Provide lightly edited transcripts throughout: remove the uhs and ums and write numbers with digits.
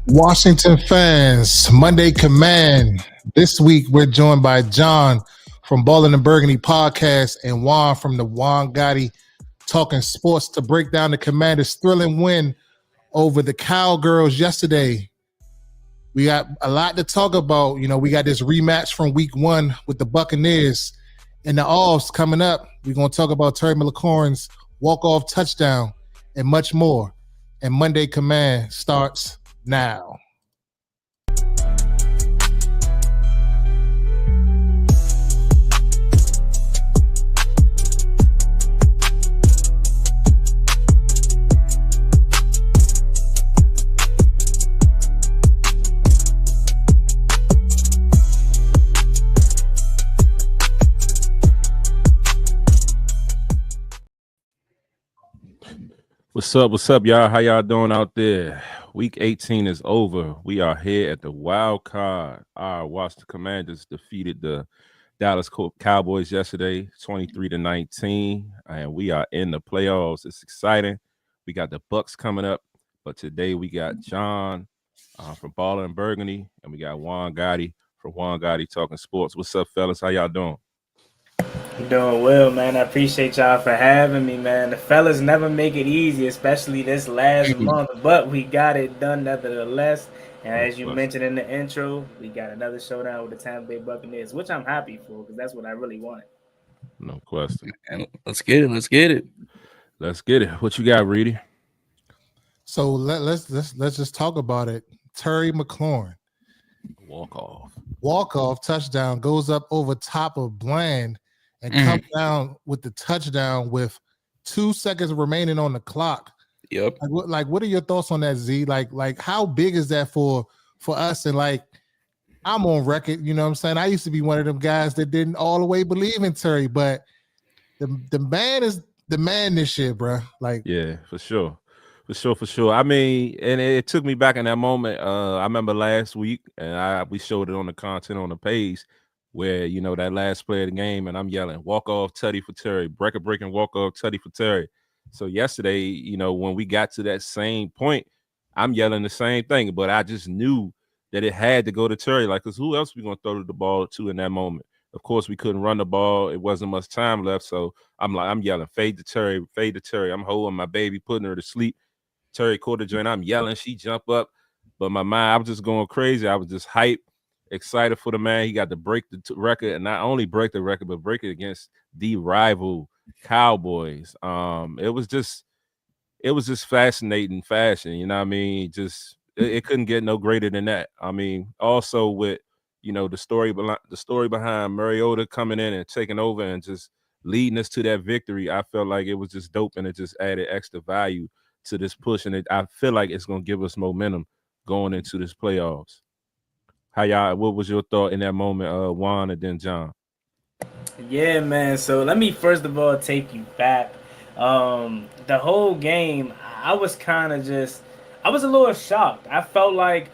Washington fans, Monday Command. This week we're joined by John from Ballin and Burgundy podcast and Juan from the Juan Gotti Talking Sports to break down the Commanders' thrilling win over the Cowgirls yesterday. We got a lot to talk about. You know, we got this rematch from week 1 with the Buccaneers and the Offs coming up. We're going to talk about Terry McLaurin's walk-off touchdown and much more. And Monday Command starts now. What's up, y'all? How y'all doing out there? Week 18 is over. We are here at the Wildcard. Our Washington Commanders defeated the Dallas Cowboys yesterday, 23-19, and we are in the playoffs. It's exciting. We got the Bucs coming up, but today we got John from Ballin and Burgundy, and we got Juan Gotti from Juan Gotti Talking Sports. What's up, fellas? How y'all doing? I'm doing well, man. I appreciate y'all for having me, man. The fellas never make it easy, especially this last month, but we got it done nevertheless. And as you mentioned in the intro, we got another showdown with the Tampa Bay Buccaneers, which I'm happy for because that's what I really wanted. No question. And let's get it. What you got, Reedie? So let's just talk about it. Terry McLaurin, walk off touchdown, goes up over top of Bland and comes down with the touchdown with 2 seconds remaining on the clock. Yep. What are your thoughts on that, Z? Like how big is that for us? And like, I'm on record, you know what I'm saying? I used to be one of them guys that didn't all the way believe in Terry, but the man is the man this year, bro. Like, yeah, for sure. I mean, and it took me back in that moment. I remember last week, and we showed it on the content on the page where, you know, that last play of the game, and I'm yelling, walk-off tutty for Terry, breaking walk-off tutty for Terry. So yesterday, you know, when we got to that same point, I'm yelling the same thing, but I just knew that it had to go to Terry. Like, because who else we going to throw the ball to in that moment? Of course, we couldn't run the ball. It wasn't much time left, so I'm yelling, fade to Terry. I'm holding my baby, putting her to sleep. Terry caught the joint. I'm yelling. She jump up. But my mind, I was just going crazy. I was just hyped, excited for the man. He got to break the record, and not only break the record, but break it against the rival Cowboys. It was just fascinating fashion. You know what I mean? Just it couldn't get no greater than that. I mean, also with, you know, the story behind Mariota coming in and taking over and just leading us to that victory. I felt like it was just dope, and it just added extra value to this push, and I feel like it's gonna give us momentum going into this playoffs. What was your thought in that moment, Juan and then John? Yeah, man. So let me first of all take you back. The whole game, I was a little shocked. I felt like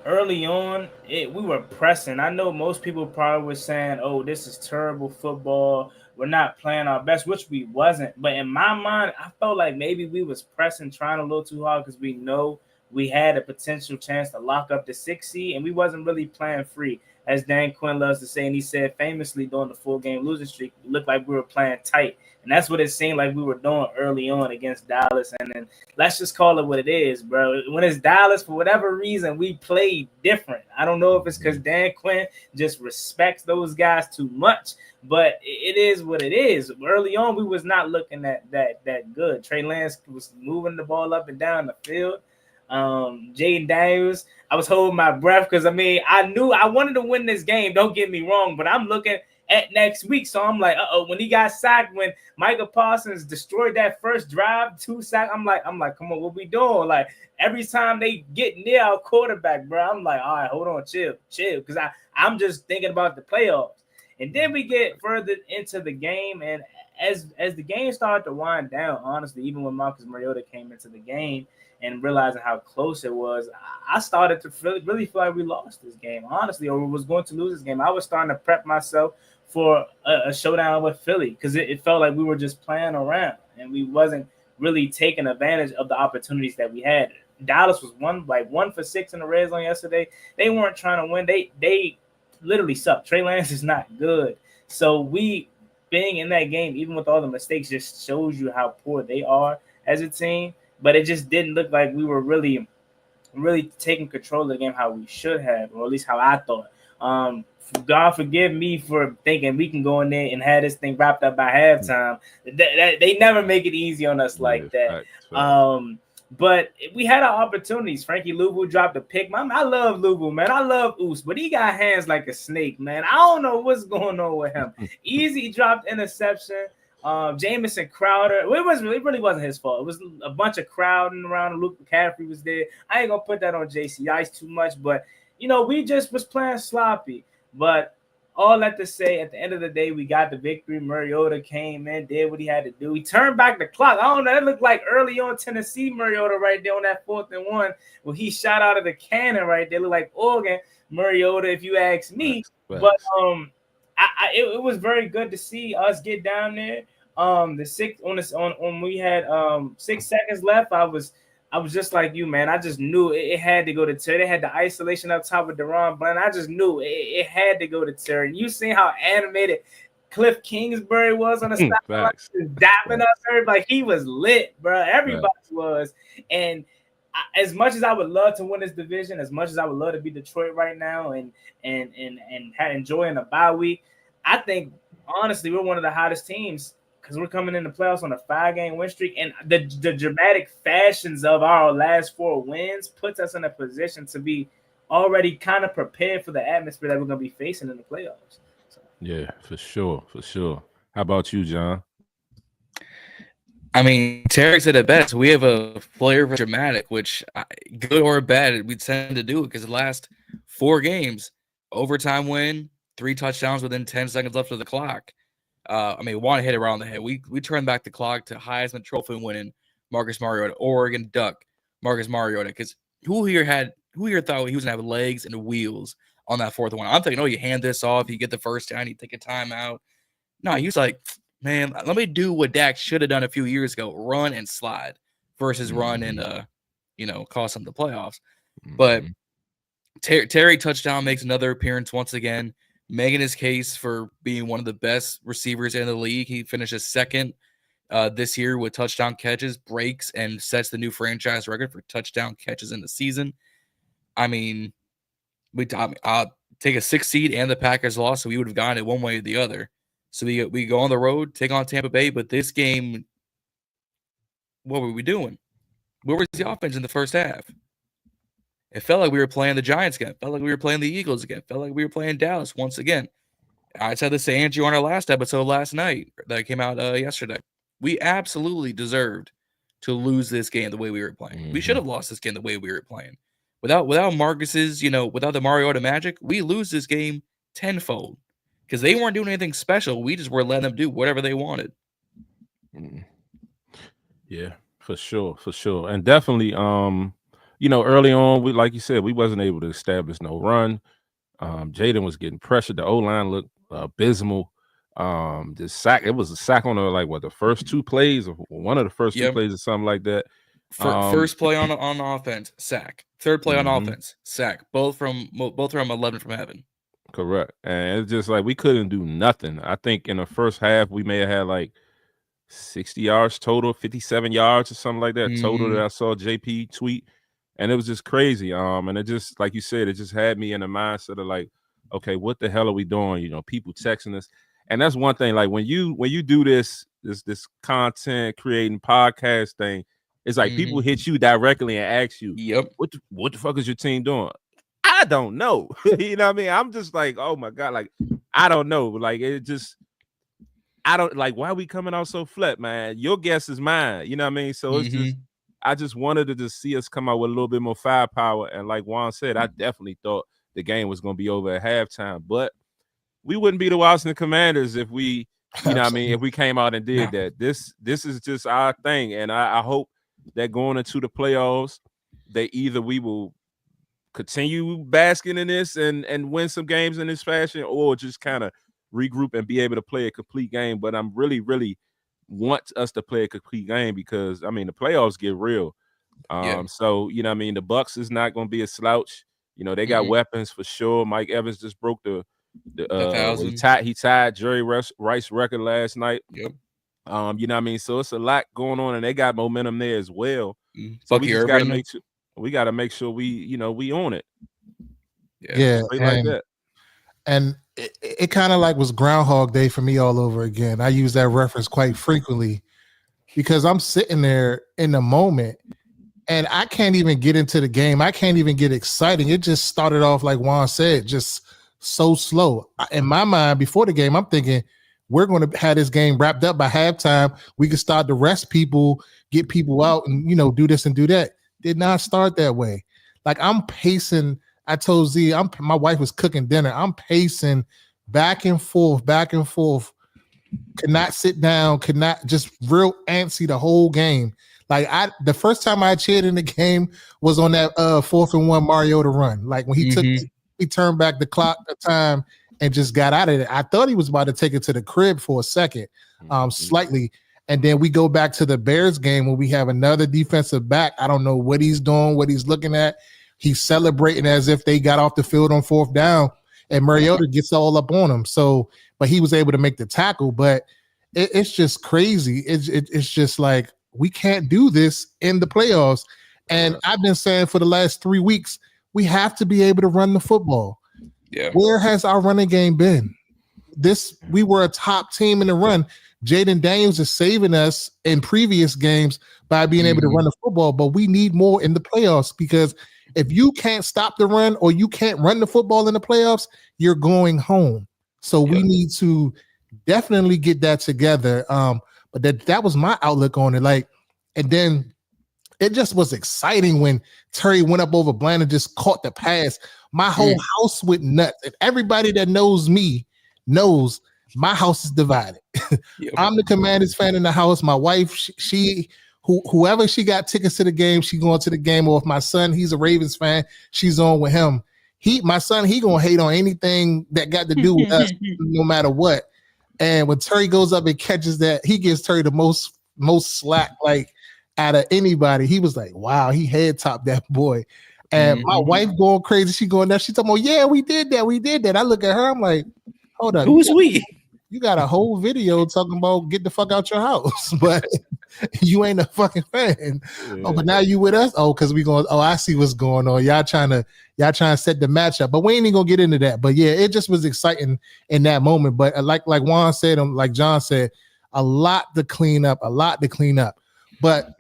early on, we were pressing. I know most people probably were saying, "Oh, this is terrible football. We're not playing our best," which we wasn't. But in my mind, I felt like maybe we was pressing, trying a little too hard because we know we had a potential chance to lock up the 6th seed, and we wasn't really playing free. As Dan Quinn loves to say, and he said famously during the full game losing streak, it looked like we were playing tight. And that's what it seemed like we were doing early on against Dallas. And then let's just call it what it is, bro. When it's Dallas, for whatever reason, we played different. I don't know if it's because Dan Quinn just respects those guys too much, but it is what it is. Early on, we was not looking that good. Trey Lance was moving the ball up and down the field. Jaden Daniels, I was holding my breath because, I mean, I knew I wanted to win this game. Don't get me wrong, but I'm looking at next week. So I'm like, when he got sacked, when Micah Parsons destroyed that first drive, 2 sacks, I'm like, come on, what we doing? Like, every time they get near our quarterback, bro, I'm like, all right, hold on, chill. Because I'm just thinking about the playoffs. And then we get further into the game, and as the game started to wind down, honestly, even when Marcus Mariota came into the game and realizing how close it was, I started to really feel like we lost this game, honestly, or was going to lose this game. I was starting to prep myself for a showdown with Philly because it felt like we were just playing around and we wasn't really taking advantage of the opportunities that we had. Dallas was 1 for 6 in the red zone yesterday. They weren't trying to win. They literally suck. Trey Lance is not good. So we being in that game, even with all the mistakes, just shows you how poor they are as a team. But it just didn't look like we were really taking control of the game how we should have, or at least how I thought. God forgive me for thinking we can go in there and have this thing wrapped up by halftime. They never make it easy on us like that. But we had our opportunities. Frankie Louvu dropped a pick. I love Louvu, man. I love Oos, but he got hands like a snake, man. I don't know what's going on with him. Easy dropped interception. Jamison Crowder. It really wasn't his fault. It was a bunch of crowding around. Luke McCaffrey was there. I ain't gonna put that on JC Ice too much, but we just was playing sloppy. But all that to say, at the end of the day, we got the victory. Mariota came in, did what he had to do. He turned back the clock. I don't know. That looked like early on Tennessee Mariota right there on that 4th and 1 where he shot out of the cannon right there. Looked like Oregon Mariota, if you ask me. Right. But it was very good to see us get down there. The 6 on we had 6 seconds left. I was just like you, man. I just knew it had to go to Terry. They had the isolation up top with Deron Blunt. I just knew it had to go to Terry. You seen how animated Cliff Kingsbury was on the sideline, dapping us, everybody. He was lit, bro. Everybody was. And as much as I would love to win this division, as much as I would love to be Detroit right now and enjoying a bye week, I think honestly we're one of the hottest teams. Because we're coming in the playoffs on a 5-game win streak, and the dramatic fashions of our last 4 wins puts us in a position to be already kind of prepared for the atmosphere that we're going to be facing in the playoffs. So. Yeah, for sure. How about you, John? I mean, Tarek said it best. We have a flair for dramatic, which good or bad, we tend to do it because the last 4 games, overtime win, 3 touchdowns within 10 seconds left of the clock. One hit around the head. We turned back the clock to Heisman Trophy winning Marcus Mariota, Oregon Duck, Marcus Mariota. Because who here thought he was gonna have legs and wheels on that 4th one? I'm thinking, you hand this off, you get the first down, you take a timeout. No, he was like, man, let me do what Dak should have done a few years ago: run and slide versus run and cost them the playoffs. But Terry touchdown makes another appearance once again, making his case for being one of the best receivers in the league. He finishes 2nd this year with touchdown catches, breaks, and sets the new franchise record for touchdown catches in the season. I mean, I'll take a 6 seed and the Packers lost, so we would have gone it one way or the other. So we go on the road, take on Tampa Bay, but this game, what were we doing? Where was the offense in the first half? It felt like we were playing the Giants again. It felt like we were playing the Eagles again. It felt like we were playing Dallas once again. I said this to Andrew on our last episode last night that came out yesterday. We absolutely deserved to lose this game the way we were playing. We should have lost this game the way we were playing. Without Marcus's, without the Mariota magic, we lose this game tenfold because they weren't doing anything special. We just were letting them do whatever they wanted. Yeah, for sure. And definitely, early on, like you said, we wasn't able to establish no run. Jaden was getting pressured. The O-line looked abysmal. The sack, it was a sack on the first 2 plays, or one of the first 2 plays or something like that. First play on offense, sack. 3rd play on offense, sack. Both from 11 from heaven. Correct. And it's just like we couldn't do nothing. I think in the first half we may have had 60 yards total, 57 yards or something like that total that I saw JP tweet. And it was just crazy. And it just, like you said, it just had me in the mindset of okay, what the hell are we doing? People texting us. And that's one thing, when you do this content creating podcast thing, it's like people hit you directly and ask you, what the fuck is your team doing? I don't know. You know what I mean? I'm just like, oh my God, I don't know. It just, I don't why are we coming out so flat, man? Your guess is mine. You know what I mean? So it's just, I just wanted to just see us come out with a little bit more firepower. And like Juan said, I definitely thought the game was going to be over at halftime, but we wouldn't be the Washington Commanders if we, if we came out and did that. This is just our thing. And I hope that going into the playoffs, we will continue basking in this and win some games in this fashion, or just kind of regroup and be able to play a complete game. But I'm really, really wants us to play a complete game because I mean the playoffs get real. So you know, what I mean, the Bucs is not going to be a slouch. You know, they got weapons for sure. Mike Evans just broke the 1,000. he tied Jerry Rice record last night. Yep. You know what I mean? So it's a lot going on, and they got momentum there as well. So Bucky we just got to Irvin. make sure we own it. Yeah, like that. And it kind of like was Groundhog Day for me all over again. I use that reference quite frequently because I'm sitting there in the moment and I can't even get into the game. I can't even get exciting. It just started off like Juan said, just so slow. In my mind, before the game, I'm thinking we're going to have this game wrapped up by halftime. We can start to rest people, get people out, and do this and do that. Did not start that way. Like I'm pacing. I told Z, my wife was cooking dinner. I'm pacing back and forth. Could not sit down. Could not, just real antsy the whole game. Like the first time I cheered in the game was on that 4th and 1 Mariota run. Like when he turned back the clock, the time, and just got out of it. I thought he was about to take it to the crib for a second, slightly. And then we go back to the Bears game where we have another defensive back. I don't know what he's doing, what he's looking at. He's celebrating as if they got off the field on 4th down, and Mariota gets all up on him. So, but he was able to make the tackle. But it's just crazy. It's just like we can't do this in the playoffs. And I've been saying for the last 3 weeks, we have to be able to run the football. Yeah. Where has our running game been? We were a top team in the run. Jaden Daniels is saving us in previous games by being able to run the football, but we need more in the playoffs because if you can't stop the run or you can't run the football in the playoffs, you're going home. So we need to definitely get that together. But that was my outlook on it. Like, and then it just was exciting when Terry went up over Bland and just caught the pass. My whole house went nuts. And everybody that knows me knows my house is divided. I'm the Commanders fan in the house. My wife, whoever she got tickets to the game, she going to the game. Or if my son, he's a Ravens fan, she's on with him. My son, he gonna hate on anything that got to do with us, no matter what. And when Terry goes up and catches that, he gives Terry the most slack, like out of anybody. He was like, wow, he head topped that boy. And my wife going crazy. She going there. She talking about, yeah, we did that. I look at her, I'm like, hold up. Who's we? You got a whole video talking about get the fuck out your house, but you ain't a fucking fan. Yeah. Oh, but now you with us? Oh, because we going, I see what's going on. Y'all trying to set the match up, but we ain't even gonna get into that. But yeah, it just was exciting in that moment. But like Juan said, like John said, a lot to clean up. But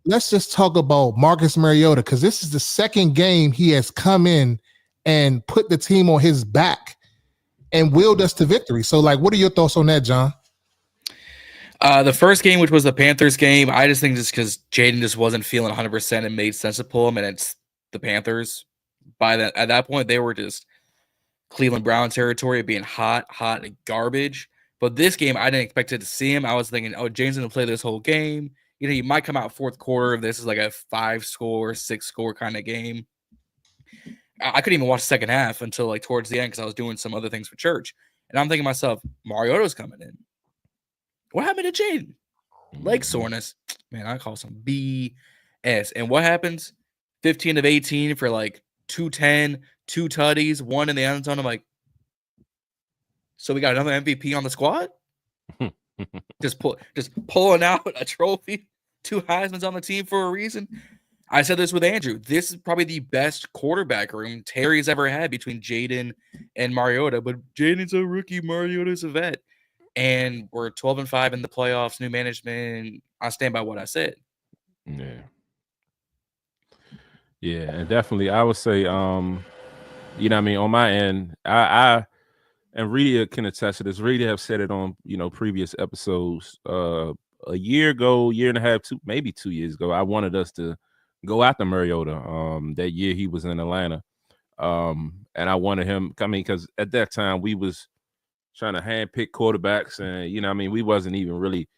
let's just talk about Marcus Mariota, because this is the second game he has come in and put the team on his back and willed us to victory. So, like, what are your thoughts on that, John? The first game, which was the Panthers game, I just think just because Jaden just wasn't feeling 100%, it made sense to pull him, and it's the Panthers. At that point, they were just Cleveland Brown territory of being hot and garbage. But this game, I didn't expect to see him. I was thinking, Jaden's going to play this whole game. You know, he might come out fourth quarter if this is like a 5-score, 6-score kind of game. I couldn't even watch the second half until like towards the end because I was doing some other things for church. And I'm thinking to myself, Mariota's coming in. What happened to Jaden? Leg soreness. Man, I call some BS. And what happens? 15 of 18 for like 210, 2 tutties, 1 in the end zone. I'm like, so we got another MVP on the squad? just pulling out a trophy. 2 Heismans on the team for a reason. I said this with Andrew. This is probably the best quarterback room Terry's ever had between Jaden and Mariota. But Jaden's a rookie, Mariota's a vet. And we're 12-5 in the playoffs, new management. I stand by what I said. Yeah. Yeah, and definitely I would say, you know what I mean, on my end, I and Reedie can attest to this. Reedie have said it on, previous episodes. A year ago, year and a half, maybe 2 years ago, I wanted us to go after Mariota. That year he was in Atlanta. And I wanted him, because at that time we was trying to handpick quarterbacks, and we wasn't even really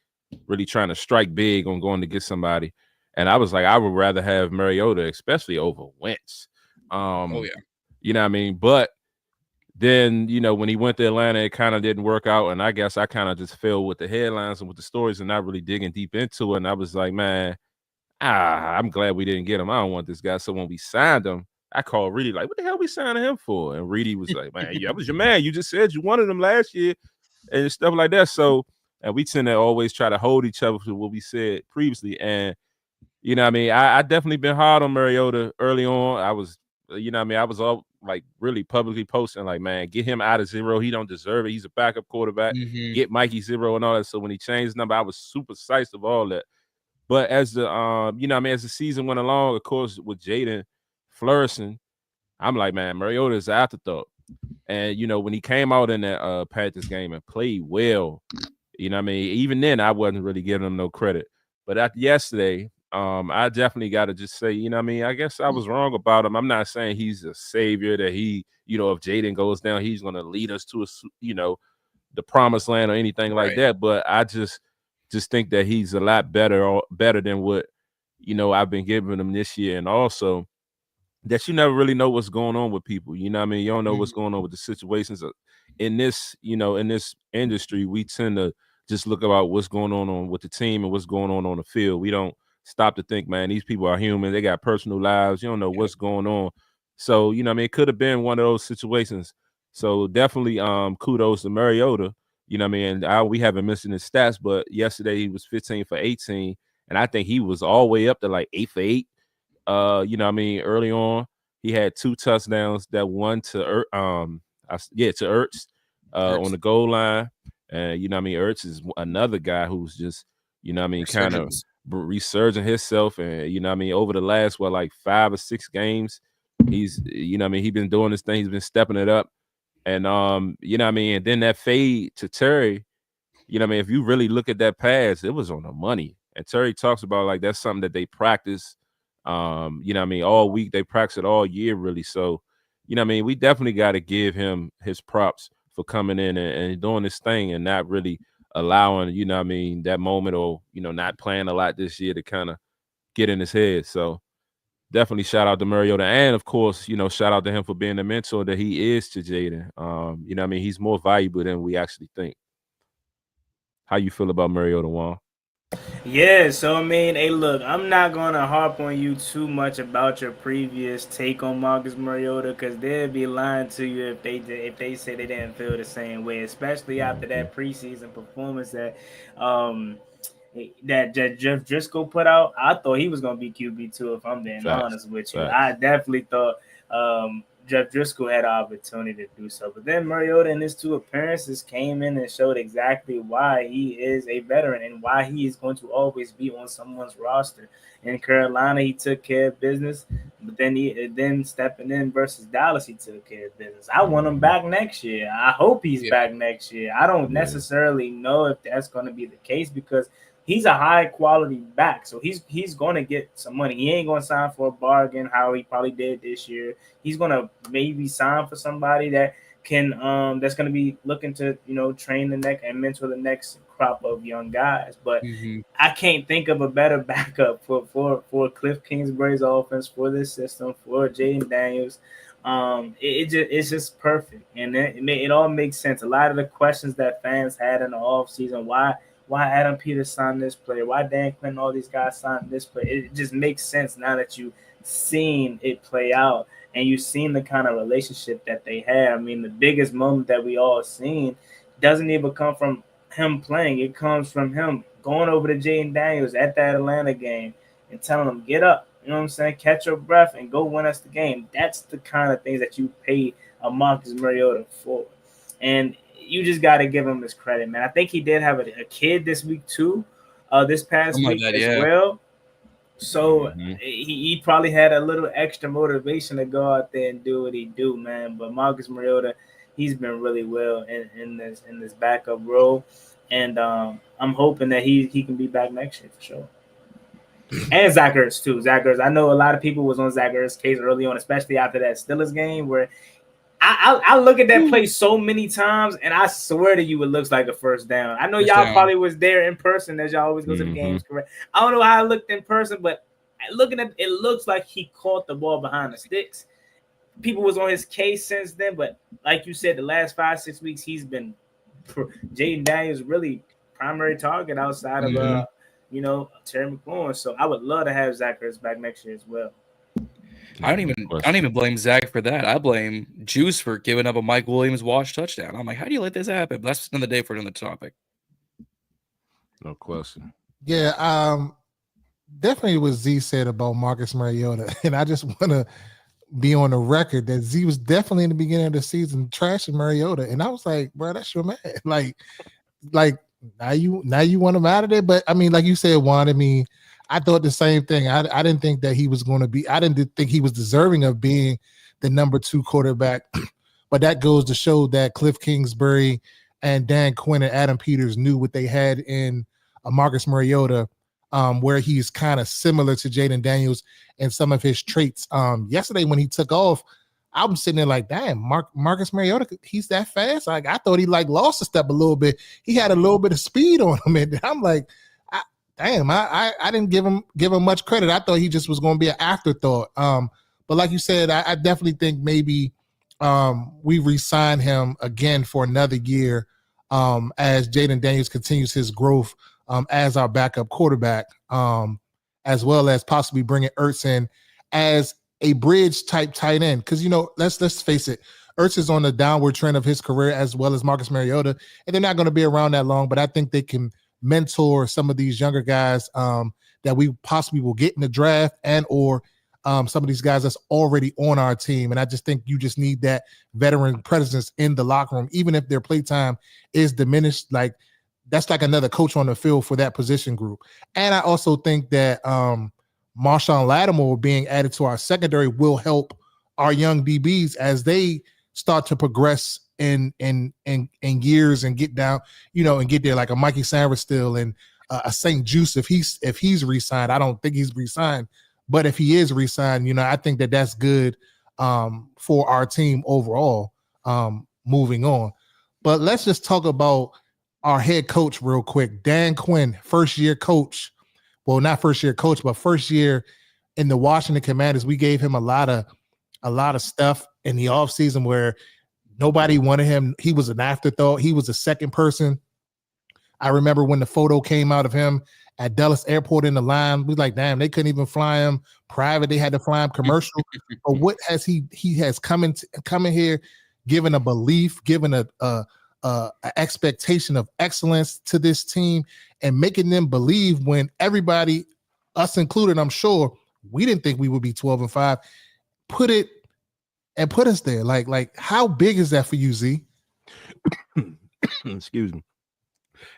trying to strike big on going to get somebody. And I was like, I would rather have Mariota, especially over Wentz. You know what I mean? But then, you know, when he went to Atlanta, it kind of didn't work out. And I guess I kind of just fell with the headlines and with the stories and not really digging deep into it. And I was like, man, I'm glad we didn't get him. I don't want this guy. So when we signed him, I called Reedie like, what the hell we signing him for? And Reedie was like, man, yeah, that was your man. You just said you wanted him last year and stuff like that. So, and we tend to always try to hold each other to what we said previously. And, you know what I mean? I definitely been hard on Mariota early on. I was, you know what I mean? I was all like really publicly posting like, man, get him out of zero. He don't deserve it. He's a backup quarterback. Get Mikey zero and all that. So when he changed his number, I was super psyched of all that. But as the you know what I mean, as the season went along, of course, with Jaden flourishing, I'm like, man, Mariota is an afterthought. And you know, when he came out in that Panthers game and played well, you know what I mean, even then I wasn't really giving him no credit. But after yesterday, I definitely got to just say, you know what I mean, I guess I was wrong about him. I'm not saying he's a savior, that he, you know, if Jaden goes down, he's going to lead us to, you know, the promised land or anything like that. But I just think that he's a lot better than what, you know, I've been giving him this year. And also that you never really know what's going on with people. You know what I mean? You don't know what's going on with the situations in this, you know, in this industry. We tend to just look about what's going on with the team and what's going on the field. We don't stop to think, man, these people are human. They got personal lives. You don't know what's going on. So, you know what I mean? It could have been one of those situations. So definitely kudos to Mariota. You know what I mean? We haven't mentioned his stats, but yesterday he was 15 for 18. And I think he was all the way up to like 8 for 8. You know what I mean? Early on, he had 2 touchdowns, that one to Ertz on the goal line. And you know what I mean? Ertz is another guy who's just, you know what I mean, kind of resurging himself. And you know what I mean, over the last 5 or 6 games, he's, you know what I mean, he's been doing this thing, he's been stepping it up. And you know what I mean, and then that fade to Terry, you know what I mean, if you really look at that pass, it was on the money. And Terry talks about like that's something that they practice. You know what I mean, all week, they practice it all year, really. So, you know what I mean, we definitely got to give him his props for coming in and doing this thing and not really allowing, you know what I mean, that moment, or, you know, not playing a lot this year to kind of get in his head. So definitely shout out to Mariota. And of course, you know, shout out to him for being the mentor that he is to Jaden. You know what I mean, he's more valuable than we actually think. How you feel about Mariota, Juan? Yeah, so I mean, hey, look, I'm not gonna harp on you too much about your previous take on Marcus Mariota, because they'd be lying to you if they say they didn't feel the same way, especially after that preseason performance that Jeff Driscoll put out. I thought he was gonna be QB2, if I'm being honest with you. I definitely thought Jeff Driscoll had an opportunity to do so. But then Mariota in his 2 appearances came in and showed exactly why he is a veteran and why he is going to always be on someone's roster. In Carolina, he took care of business, but then stepping in versus Dallas, he took care of business. I want him back next year. I hope he's back next year. I don't necessarily know if that's going to be the case, because he's a high quality back, so he's going to get some money. He ain't going to sign for a bargain, how he probably did this year. He's going to maybe sign for somebody that can that's going to be looking to, you know, train the next and mentor the next crop of young guys. But I can't think of a better backup for Cliff Kingsbury's offense, for this system, for Jaden Daniels. It's just perfect, and it all makes sense. A lot of the questions that fans had in the offseason, why Adam Peters signed this player, why Dan Quinn, all these guys signed this player, it just makes sense now that you've seen it play out and you've seen the kind of relationship that they have. I mean, the biggest moment that we all seen doesn't even come from him playing. It comes from him going over to Jaden Daniels at that Atlanta game and telling him, get up, you know what I'm saying, catch your breath and go win us the game. That's the kind of things that you pay a Marcus Mariota for. And you just got to give him his credit, man. I think he did have a kid this week too, this past week as well. So he probably had a little extra motivation to go out there and do what he do, man. But Marcus Mariota, he's been really well in this backup role, and I'm hoping that he can be back next year for sure. And Zach Ertz too. Zach Ertz, I know a lot of people was on Zach Ertz's case early on, especially after that Steelers game where I look at that play so many times, and I swear to you, it looks like a first down. I know y'all probably was there in person, as y'all always go to the games, correct? I don't know how it looked in person, but looking at it, looks like he caught the ball behind the sticks. people was on his case since then, but like you said, the last 5-6 weeks he's been Jaden Daniels really primary target outside of Terry McLaurin. So I would love to have Zach Ertz back next year as well. I don't even blame Zach for that. I blame Juice for giving up a Mike Williams wash touchdown. I'm like, how do you let this happen? But that's another day for another topic. No question. Yeah, definitely what Z said about Marcus Mariota, and I just want to be on the record that Z was definitely in the beginning of the season trashing Mariota, and I was like, bro, that's your man. Like now you want him out of there, but I mean, like you said, Juan. I mean, I thought the same thing. I didn't think that he was going to be. I didn't think he was deserving of being the number 2 quarterback, but that goes to show that Cliff Kingsbury and Dan Quinn and Adam Peters knew what they had in Marcus Mariota. Where he's kind of similar to Jaden Daniels and some of his traits. Yesterday when he took off, I was sitting there like, damn, Marcus Mariota, he's that fast. Like I thought he like lost a step a little bit. He had a little bit of speed on him, and I'm like, I didn't give him much credit. I thought he just was going to be an afterthought. But like you said, I definitely think maybe we re-sign him again for another year as Jaden Daniels continues his growth. As our backup quarterback, as well as possibly bringing Ertz in as a bridge type tight end. Because, let's face it, Ertz is on the downward trend of his career as well as Marcus Mariota, and they're not going to be around that long, but I think they can mentor some of these younger guys that we possibly will get in the draft and or some of these guys that's already on our team. And I just think you just need that veteran presence in the locker room, even if their playtime is diminished. Like, that's like another coach on the field for that position group. And I also think that Marshawn Lattimore being added to our secondary will help our young DBs as they start to progress in years and get down, and get there, like a Mikey Sanders still and a St. Juice if he's re-signed. I don't think he's re-signed, but if he is re-signed, I think that that's good for our team overall moving on. But let's just talk about our head coach real quick. Dan Quinn, first-year coach. Well, not first-year coach, but first year in the Washington Commanders. We gave him a lot of stuff in the offseason where nobody wanted him. He was an afterthought. He was a second person. I remember when the photo came out of him at Dallas Airport in the line, we like, damn, they couldn't even fly him private. They had to fly him commercial. But what has he has come in here, given a belief, given a expectation of excellence to this team and making them believe when everybody, us included, I'm sure, we didn't think we would be 12-5, put us there. Like how big is that for you, Z? Excuse me.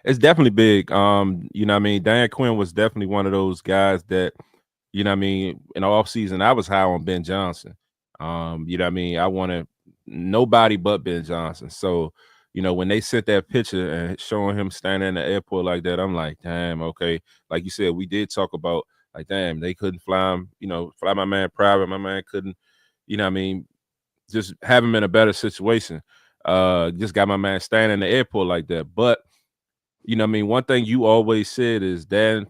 It's definitely big. Dan Quinn was definitely one of those guys that, in the offseason, I was high on Ben Johnson. I wanted nobody but Ben Johnson. So, when they sent that picture and showing him standing in the airport like that, I'm like, damn, okay. Like you said, we did talk about, like, damn, they couldn't fly him, fly my man private. My man couldn't, just have him in a better situation. Just got my man standing in the airport like that. But, one thing you always said is Dan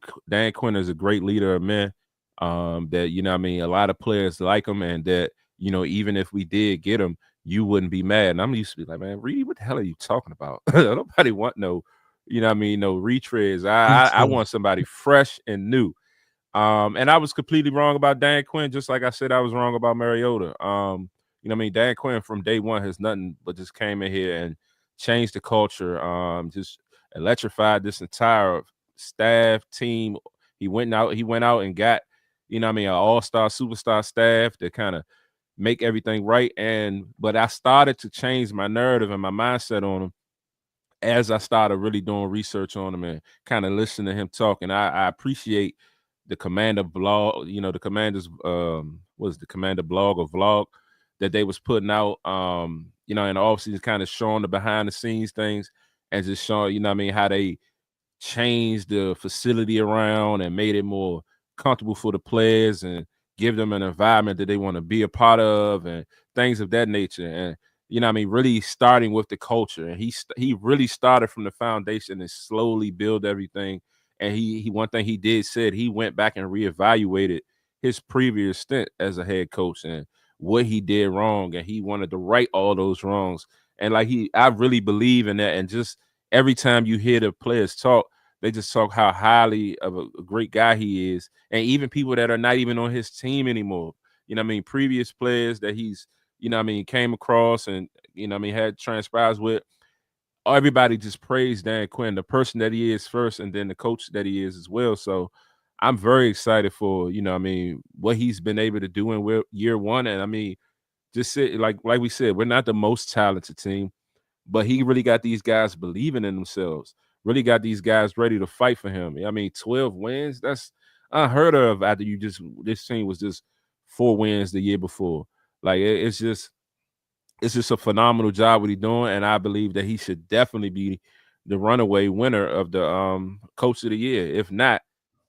Quinn is a great leader of men. That, a lot of players like him, and that, even if we did get him, you wouldn't be mad. And I'm used to be like, man, Reedie, what the hell are you talking about? Nobody want no retreads. I want somebody fresh and new. And I was completely wrong about Dan Quinn, just like I said I was wrong about Mariota. Dan Quinn from day one has nothing but just came in here and changed the culture, just electrified this entire staff team. He went out and got, an all-star, superstar staff to kind of make everything right. But I started to change my narrative and my mindset on him as I started really doing research on him and kind of listening to him talk. And I appreciate the Commander blog, the Commander's the Commander blog or vlog that they was putting out, in the offseason, kind of showing the behind the scenes things and just showing, how they changed the facility around and made it more comfortable for the players and give them an environment that they want to be a part of and things of that nature. And, really starting with the culture. And he really started from the foundation and slowly build everything. And he one thing he did said, he went back and reevaluated his previous stint as a head coach. And what he did wrong, and he wanted to right all those wrongs. And like I really believe in that. And just every time you hear the players talk, they just talk how highly of a great guy he is. And even people that are not even on his team anymore, you know what I mean, previous players that he's, you know what I mean, came across and, you know what I mean, had transpires with, everybody just praised Dan Quinn, the person that he is first, and then the coach that he is as well. So I'm very excited for, you know what I mean, what he's been able to do in year one. And I mean, just like we said, we're not the most talented team, but he really got these guys believing in themselves, really got these guys ready to fight for him. I mean, 12 wins, that's unheard of after this team was just 4 wins the year before. Like, it's just a phenomenal job what he's doing, and I believe that he should definitely be the runaway winner of the coach of the year. If not,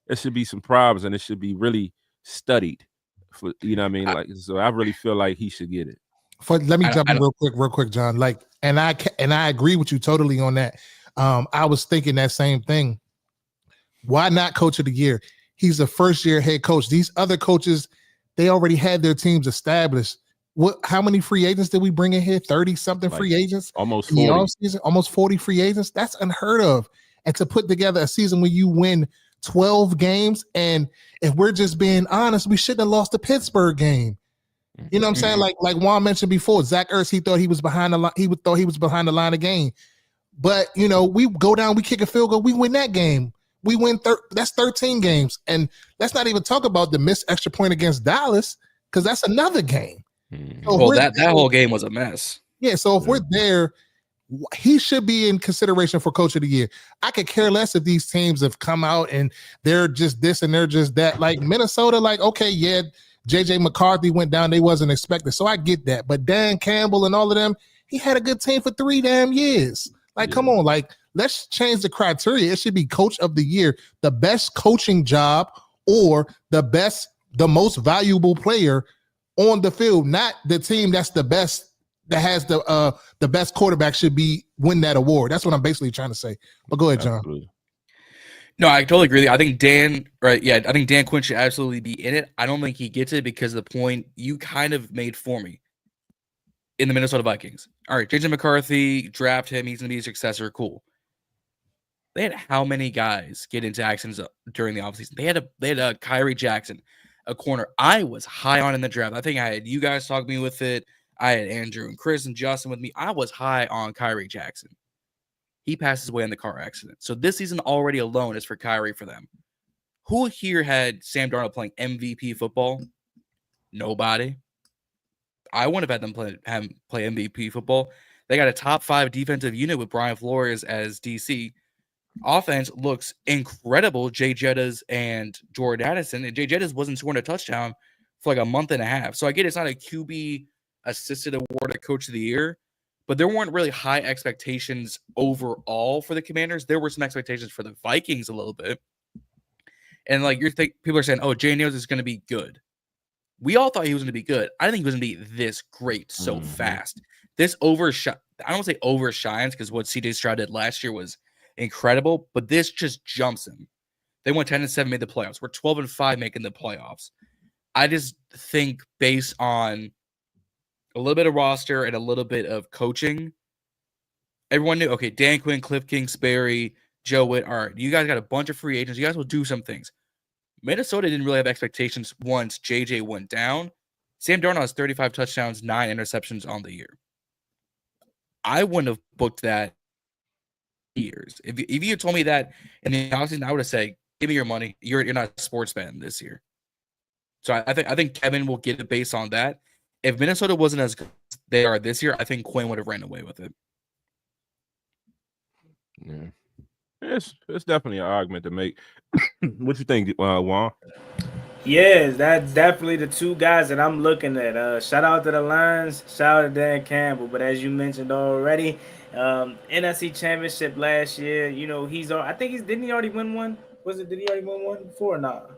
it should be some problems, and it should be really studied. For, you know what I mean? Like, so I really feel like he should get it. Let me jump in real quick, John. Like, and I agree with you totally on that. I was thinking that same thing. Why not coach of the year? He's a first-year head coach. These other coaches, they already had their teams established. How many free agents did we bring in here? 30-something free agents? Almost 40. Almost 40 free agents. That's unheard of. And to put together a season where you win 12 games, and if we're just being honest, we shouldn't have lost the Pittsburgh game. You know what I'm saying? Like Juan mentioned before, Zach Ertz, he thought he was behind the line. He thought he was behind the line of game. But, you know, we go down, we kick a field goal, we win that game. We win, that's 13 games. And let's not even talk about the missed extra point against Dallas, because that's another game. So well, that whole game was a mess. Yeah, so if we're there, he should be in consideration for coach of the year. I could care less if these teams have come out and they're just this and they're just that. Like Minnesota, like, okay, yeah, J.J. McCarthy went down. They wasn't expected. So I get that. But Dan Campbell and all of them, he had a good team for 3 damn years. Like, come on, like, let's change the criteria. It should be coach of the year, the best coaching job, or the most valuable player on the field, not the team that's the best, that has the best quarterback should win that award. That's what I'm basically trying to say. But go ahead, John. Absolutely. No, I totally agree. I think Dan Quinn should absolutely be in it. I don't think he gets it because of the point you kind of made for me in the Minnesota Vikings. All right, J.J. McCarthy, draft him. He's going to be a successor. Cool. They had how many guys get into accidents during the offseason? They had a Kyrie Jackson, a corner I was high on in the draft. I think I had you guys talk me with it. I had Andrew and Chris and Justin with me. I was high on Kyrie Jackson. He passes away in the car accident. So this season already alone is for Kyrie for them. Who here had Sam Darnold playing MVP football? Nobody. I wouldn't have had them play MVP football. They got a top 5 defensive unit with Brian Flores as DC. Offense looks incredible. Jay Jettas and Jordan Addison. And Jay Jettas wasn't scoring a touchdown for like a month and a half. So I get it's not a QB assisted award at Coach of the Year, but there weren't really high expectations overall for the Commanders. There were some expectations for the Vikings a little bit. And like people are saying, oh, Jay Nails is going to be good. We all thought he was going to be good. I didn't think he was going to be this great so fast. This overshot. I don't say overshines because what CJ Stroud did last year was incredible, but this just jumps him. They went 10-7, made the playoffs. We're 12-5 making the playoffs. I just think based on a little bit of roster and a little bit of coaching, everyone knew, okay, Dan Quinn, Cliff Kingsbury, Joe Witt, all right, you guys got a bunch of free agents. You guys will do some things. Minnesota didn't really have expectations once JJ went down. Sam Darnold has 35 touchdowns, 9 interceptions on the year. I wouldn't have booked that years. If you had told me that in the offseason, I would have said, give me your money. You're not a sports fan this year. So I think Kevin will get it based on that. If Minnesota wasn't as good as they are this year, I think Quinn would have ran away with it. Yeah. It's definitely an argument to make. What you think, Juan? Yes, that's definitely the 2 guys that I'm looking at. Shout out to the Lions, shout out to Dan Campbell. But as you mentioned already, NFC Championship last year, you know, didn't he already win one? Did he already win one before or not?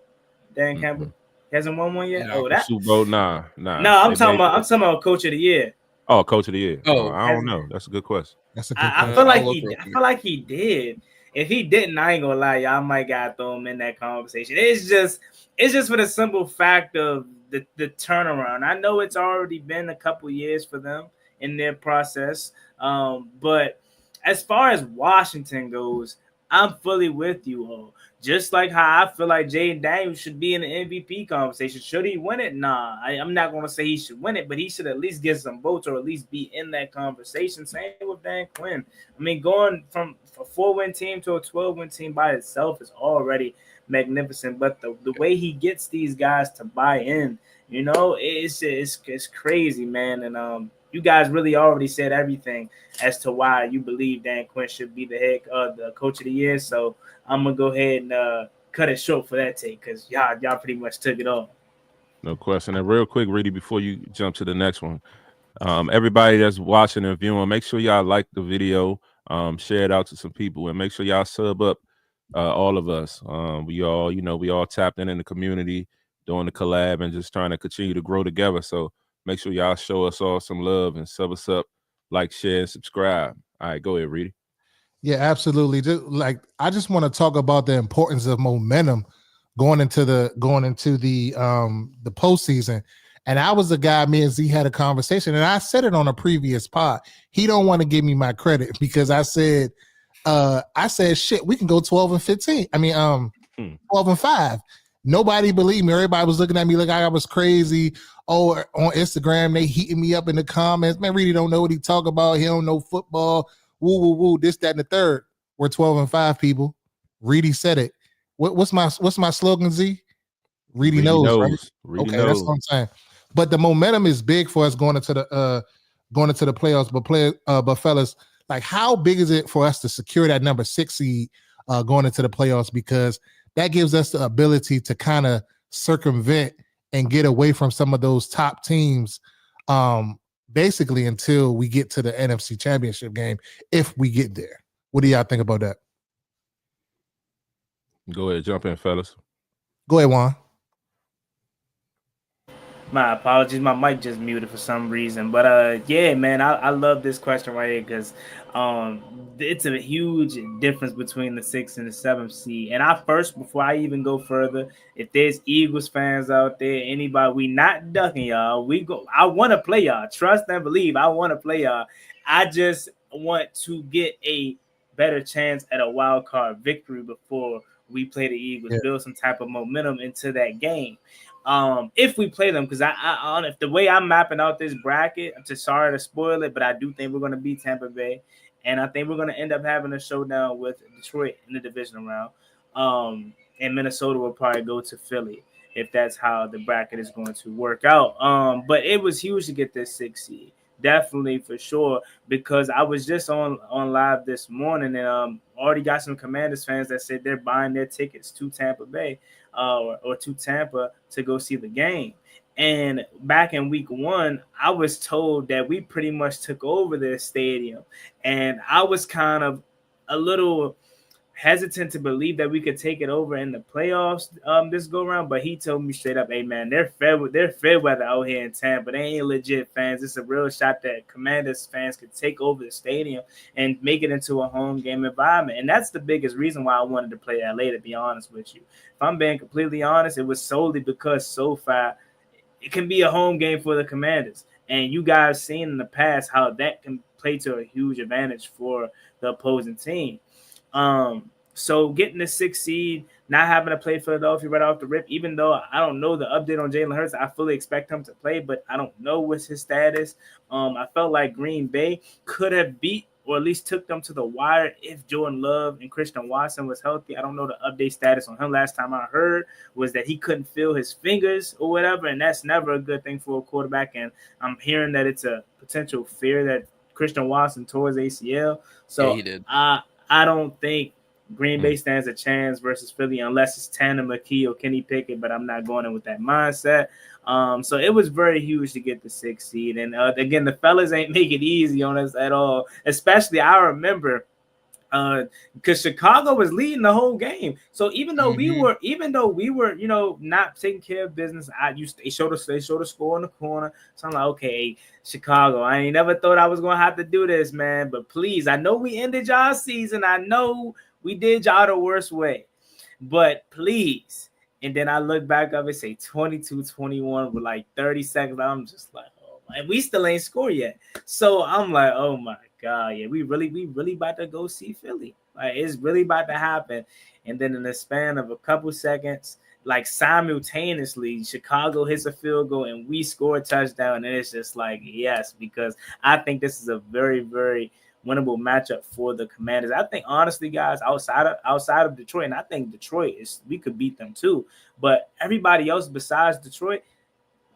Dan Campbell? He hasn't won one yet? No, Super Bowl, nah. No, I'm talking about Coach of the Year. Oh, Coach of the Year. Oh, I don't know. That's a good question. That's a good question. I feel like he did. If he didn't, I ain't gonna lie, y'all might gotta throw him in that conversation. It's just it's just for the simple fact of the turnaround. I know it's already been a couple years for them in their process, but as far as Washington goes, I'm fully with you all. Just like how I feel like Jaden Daniels should be in the MVP conversation. Should he win it? Nah, I'm not going to say he should win it, but he should at least get some votes or at least be in that conversation. Same with Dan Quinn. I mean, going from a 4-win team to a 12-win team by itself is already magnificent. But the way he gets these guys to buy in, it's crazy, man. And you guys really already said everything as to why you believe Dan Quinn should be the coach of the year. So I'm gonna go ahead and cut it short for that take because y'all pretty much took it all. No question. And real quick, Reedie, before you jump to the next one, everybody that's watching and viewing, make sure y'all like the video, share it out to some people, and make sure y'all sub up all of us. We all tapped in the community, doing the collab and just trying to continue to grow together. So make sure y'all show us all some love and sub us up, like, share, and subscribe. All right, go ahead, Reedie. Yeah, absolutely. I just want to talk about the importance of momentum going into the postseason. And I was the guy, me and Z had a conversation, and I said it on a previous pod. He don't want to give me my credit because I said, shit, we can go 12-15. I mean, 12-5. Nobody believed me. Everybody was looking at me like I was crazy. Oh, on Instagram, they heating me up in the comments. Man, Reedie don't know what he talk about. He don't know football. Woo, woo, woo. This, that, and the third. We're 12-5, people. Reedie said it. What's my slogan, Z? Reedie knows, right? Reedie okay, knows. That's what I'm saying. But the momentum is big for us going into the playoffs. But fellas, like, how big is it for us to secure that number 6 seed going into the playoffs? Because that gives us the ability to kind of circumvent and get away from some of those top teams, basically until we get to the NFC Championship game, if we get there. What do y'all think about that? Go ahead, jump in, fellas. Go ahead, Juan. My apologies, my mic just muted for some reason. But yeah, man, I love this question right here because it's a huge difference between the 6th and the 7th seed. And before I even go further, if there's Eagles fans out there, anybody, we not ducking y'all. I want to play y'all. Trust and believe. I want to play y'all. I just want to get a better chance at a wild card victory before we play the Eagles. Build some type of momentum into that game. If we play them, because if the way I'm mapping out this bracket, I'm just sorry to spoil it, but I do think we're going to beat Tampa Bay, and I think we're going to end up having a showdown with Detroit in the divisional round. And Minnesota will probably go to Philly if that's how the bracket is going to work out. But it was huge to get this 6 seed, definitely for sure, because I was just on live this morning and already got some Commanders fans that said they're buying their tickets to Tampa Bay. Or to Tampa to go see the game. And back in week 1, I was told that we pretty much took over their stadium. And I was kind of a little hesitant to believe that we could take it over in the playoffs this go around, but he told me straight up, hey man, they're fair weather out here in Tampa. They ain't legit fans. It's a real shot that Commanders fans could take over the stadium and make it into a home game environment. And that's the biggest reason why I wanted to play LA, to be honest with you. If I'm being completely honest, it was solely because SoFi, it can be a home game for the Commanders. And you guys seen in the past how that can play to a huge advantage for the opposing team. So getting the 6th seed, not having to play Philadelphia right off the rip, even though I don't know the update on Jalen Hurts, I fully expect him to play, but I don't know what's his status. I felt like Green Bay could have beat or at least took them to the wire if Jordan Love and Christian Watson was healthy. I don't know the update status on him. Last time I heard was that he couldn't feel his fingers or whatever, and that's never a good thing for a quarterback. And I'm hearing that it's a potential fear that Christian Watson tore his ACL. So yeah, he did. I don't think Green Bay stands a chance versus Philly unless it's Tanner McKee or Kenny Pickett, but I'm not going in with that mindset. So it was very huge to get the 6th seed. And again, the fellas ain't make it easy on us at all. Especially, I remember because Chicago was leading the whole game. So even though we were, not taking care of business, they showed a score in the corner. So I'm like, okay, Chicago, I ain't never thought I was gonna have to do this, man. But please, I know we ended y'all season. I know we did y'all the worst way, but please, And then I look back up and say 22-21 with like 30 seconds. I'm just like, oh man, we still ain't scored yet. So I'm like, oh my God, yeah, we really about to go see Philly. Like it's really about to happen. And then in the span of a couple seconds, like simultaneously, Chicago hits a field goal and we score a touchdown. And it's just like, yes, because I think this is a very, very winnable matchup for the Commanders. I think honestly, guys, outside of Detroit, and I think Detroit we could beat them too. But everybody else besides Detroit,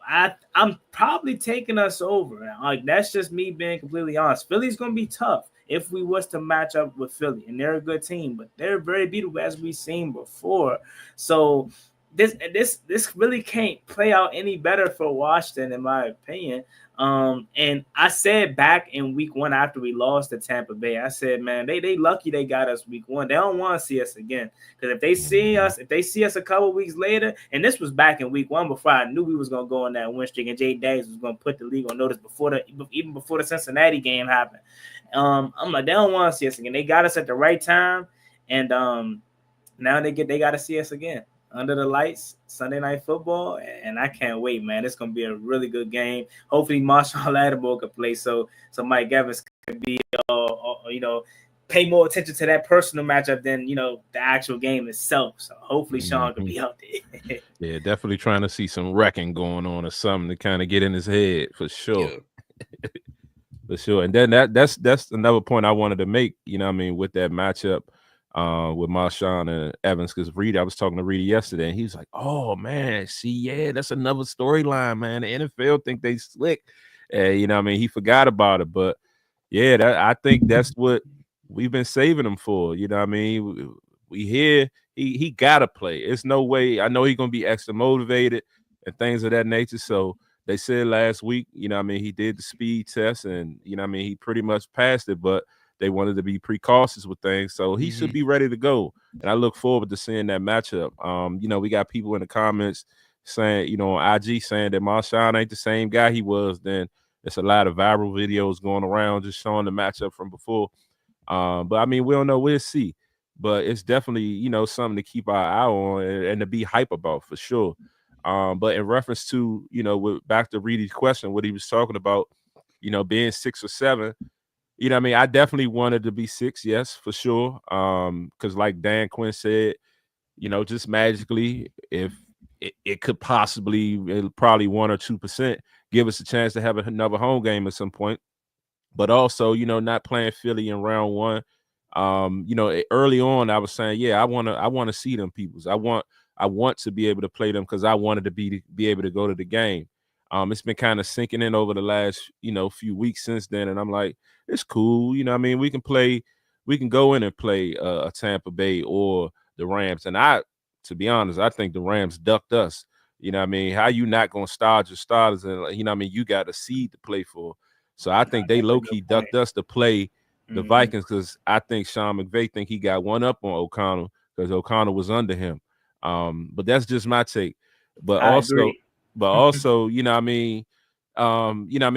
I'm probably taking us over. Like that's just me being completely honest. Philly's gonna be tough if we was to match up with Philly, and they're a good team, but they're very beatable as we've seen before. So this really can't play out any better for Washington, in my opinion. And I said back in week 1 after we lost to Tampa Bay, I said, man, they lucky they got us week 1. They don't want to see us again. Because if they see us a couple weeks later, and this was back in week 1 before I knew we was gonna go on that win streak, and Jay Daggs was gonna put the league on notice even before the Cincinnati game happened. I'm like, they don't want to see us again. They got us at the right time, and now they got to see us again under the lights, Sunday Night Football, and I can't wait, man. It's gonna be a really good game. Hopefully, Marshall Lattimore could play, so Mike Evans could be, pay more attention to that personal matchup than the actual game itself. So hopefully, Sean could be out there. Yeah, definitely trying to see some wrecking going on or something to kind of get in his head for sure. Yeah. For sure, and then that's another point I wanted to make. With that matchup. With Marshawn and Evans, because I was talking to Reedie yesterday, and he was like, "Oh man, that's another storyline, man. The NFL think they slick, he forgot about it, but yeah, I think that's what we've been saving him for. We hear he gotta play. It's no way. I know he's gonna be extra motivated and things of that nature. So they said last week, he did the speed test, and he pretty much passed it, but they wanted to be precautious with things, so he should be ready to go. And I look forward to seeing that matchup. We got people in the comments saying, on IG saying that Marshawn ain't the same guy he was then. There's a lot of viral videos going around just showing the matchup from before. But we don't know. We'll see. But it's definitely, something to keep our eye on and to be hype about for sure. But in reference to, back to Reedie's question, what he was talking about, being 6 or 7. I definitely wanted to be 6, yes, for sure. Because like Dan Quinn said, just magically, if it could probably 1 or 2% give us a chance to have another home game at some point. But also, not playing Philly in round 1. Early on, I was saying, yeah, I want to see them peoples. I want to be able to play them because I wanted to be able to go to the game. It's been kind of sinking in over the last, few weeks since then. And I'm like, it's cool. We can go in and play a Tampa Bay or the Rams. And to be honest, I think the Rams ducked us. How you not going to start your starters? And, you got a seed to play for. So I think they low-key ducked us to play the Vikings because I think Sean McVay think he got one up on O'Connell because O'Connell was under him. But that's just my take. But also,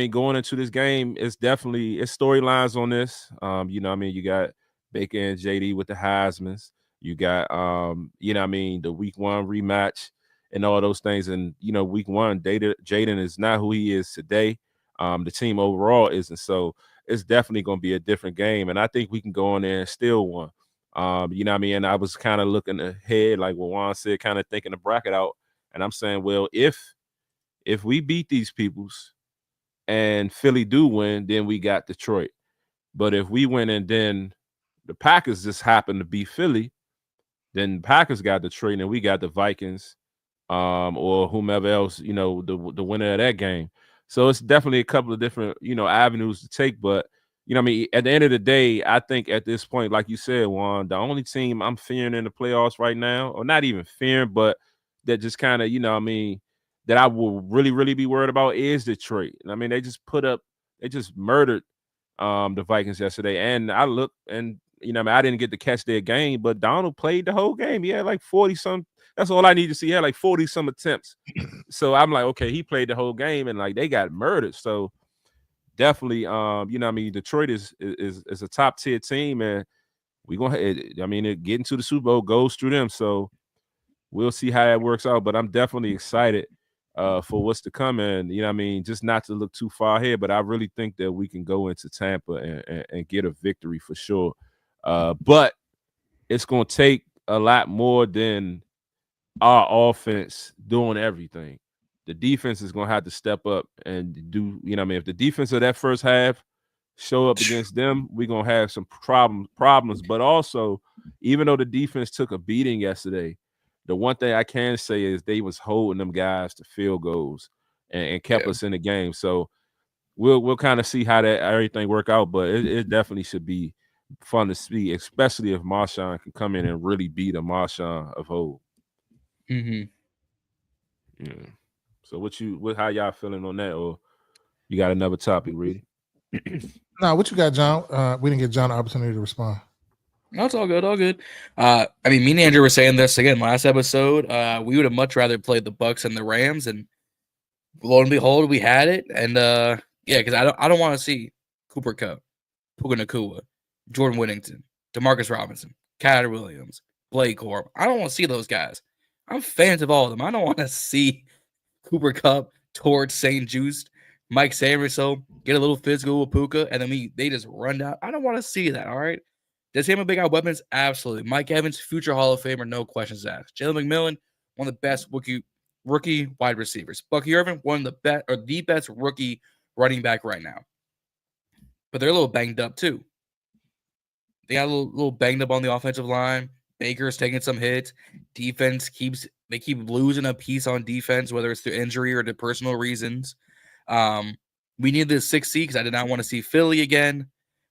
going into this game, it's storylines on this. You got Baker and JD with the Heismans. You got, the week 1 rematch and all those things. And, week 1, Jaden is not who he is today. The team overall isn't. So it's definitely going to be a different game. And I think we can go in there and steal one. And I was kind of looking ahead, like what Juan said, kind of thinking the bracket out. And I'm saying, well, if we beat these peoples and Philly do win, then we got Detroit. But if we win and then the Packers just happen to beat Philly, then the Packers got Detroit and we got the Vikings or whomever else, the winner of that game. So it's definitely a couple of different, avenues to take. But, at the end of the day, I think at this point, like you said, Juan, the only team I'm fearing in the playoffs right now, or not even fearing, but that just kind of, that I will really, really be worried about is Detroit. They just murdered the Vikings yesterday. And I looked and, I didn't get to catch their game, but Donald played the whole game. He had like 40-some. That's all I need to see. He had like 40-some attempts. So I'm like, okay, he played the whole game and like they got murdered. So definitely, Detroit is a top tier team and we're going to, getting to the Super Bowl goes through them. So we'll see how that works out. But I'm definitely excited for what's to come. And, you know what I mean, just not to look too far ahead, but I really think that we can go into Tampa and get a victory for sure. But it's going to take a lot more than our offense doing everything. The defense is going to have to step up and do, you know what I mean? If the defense of that first half show up against them, we're going to have some problems. But also, even though the defense took a beating yesterday, the one thing I can say is they was holding them guys to field goals and kept us in the game. So we'll kind of see how that everything work out, but it definitely should be fun to see, especially if Marshawn can come in and really beat a Marshawn of old. Mm-hmm. Yeah. So how y'all feeling on that, or you got another topic, Reedie? No, what you got, John? We didn't get John the opportunity to respond. No, it's all good, all good. I mean, me and Andrew were saying this again last episode. We would have much rather played the Bucs and the Rams, and lo and behold, we had it. And because I don't want to see Cooper Kupp, Puka Nacua, Jordan Whittington, Demarcus Robinson, Kyler Williams, Blake Corum. I don't want to see those guys. I'm fans of all of them. I don't want to see Cooper Kupp, Torch, St. Juste, Mike Samuelson get a little physical with Puka, and then they just run down. I don't want to see that, all right? Does he have a big out weapons? Absolutely. Mike Evans, future Hall of Famer, no questions asked. Jalen McMillan, one of the best rookie wide receivers. Bucky Irvin, one of the best or the best rookie running back right now. But they're a little banged up too. They got a little banged up on the offensive line. Baker's taking some hits. Defense keep losing a piece on defense, whether it's through injury or to personal reasons. We need this 6th seed because I did not want to see Philly again.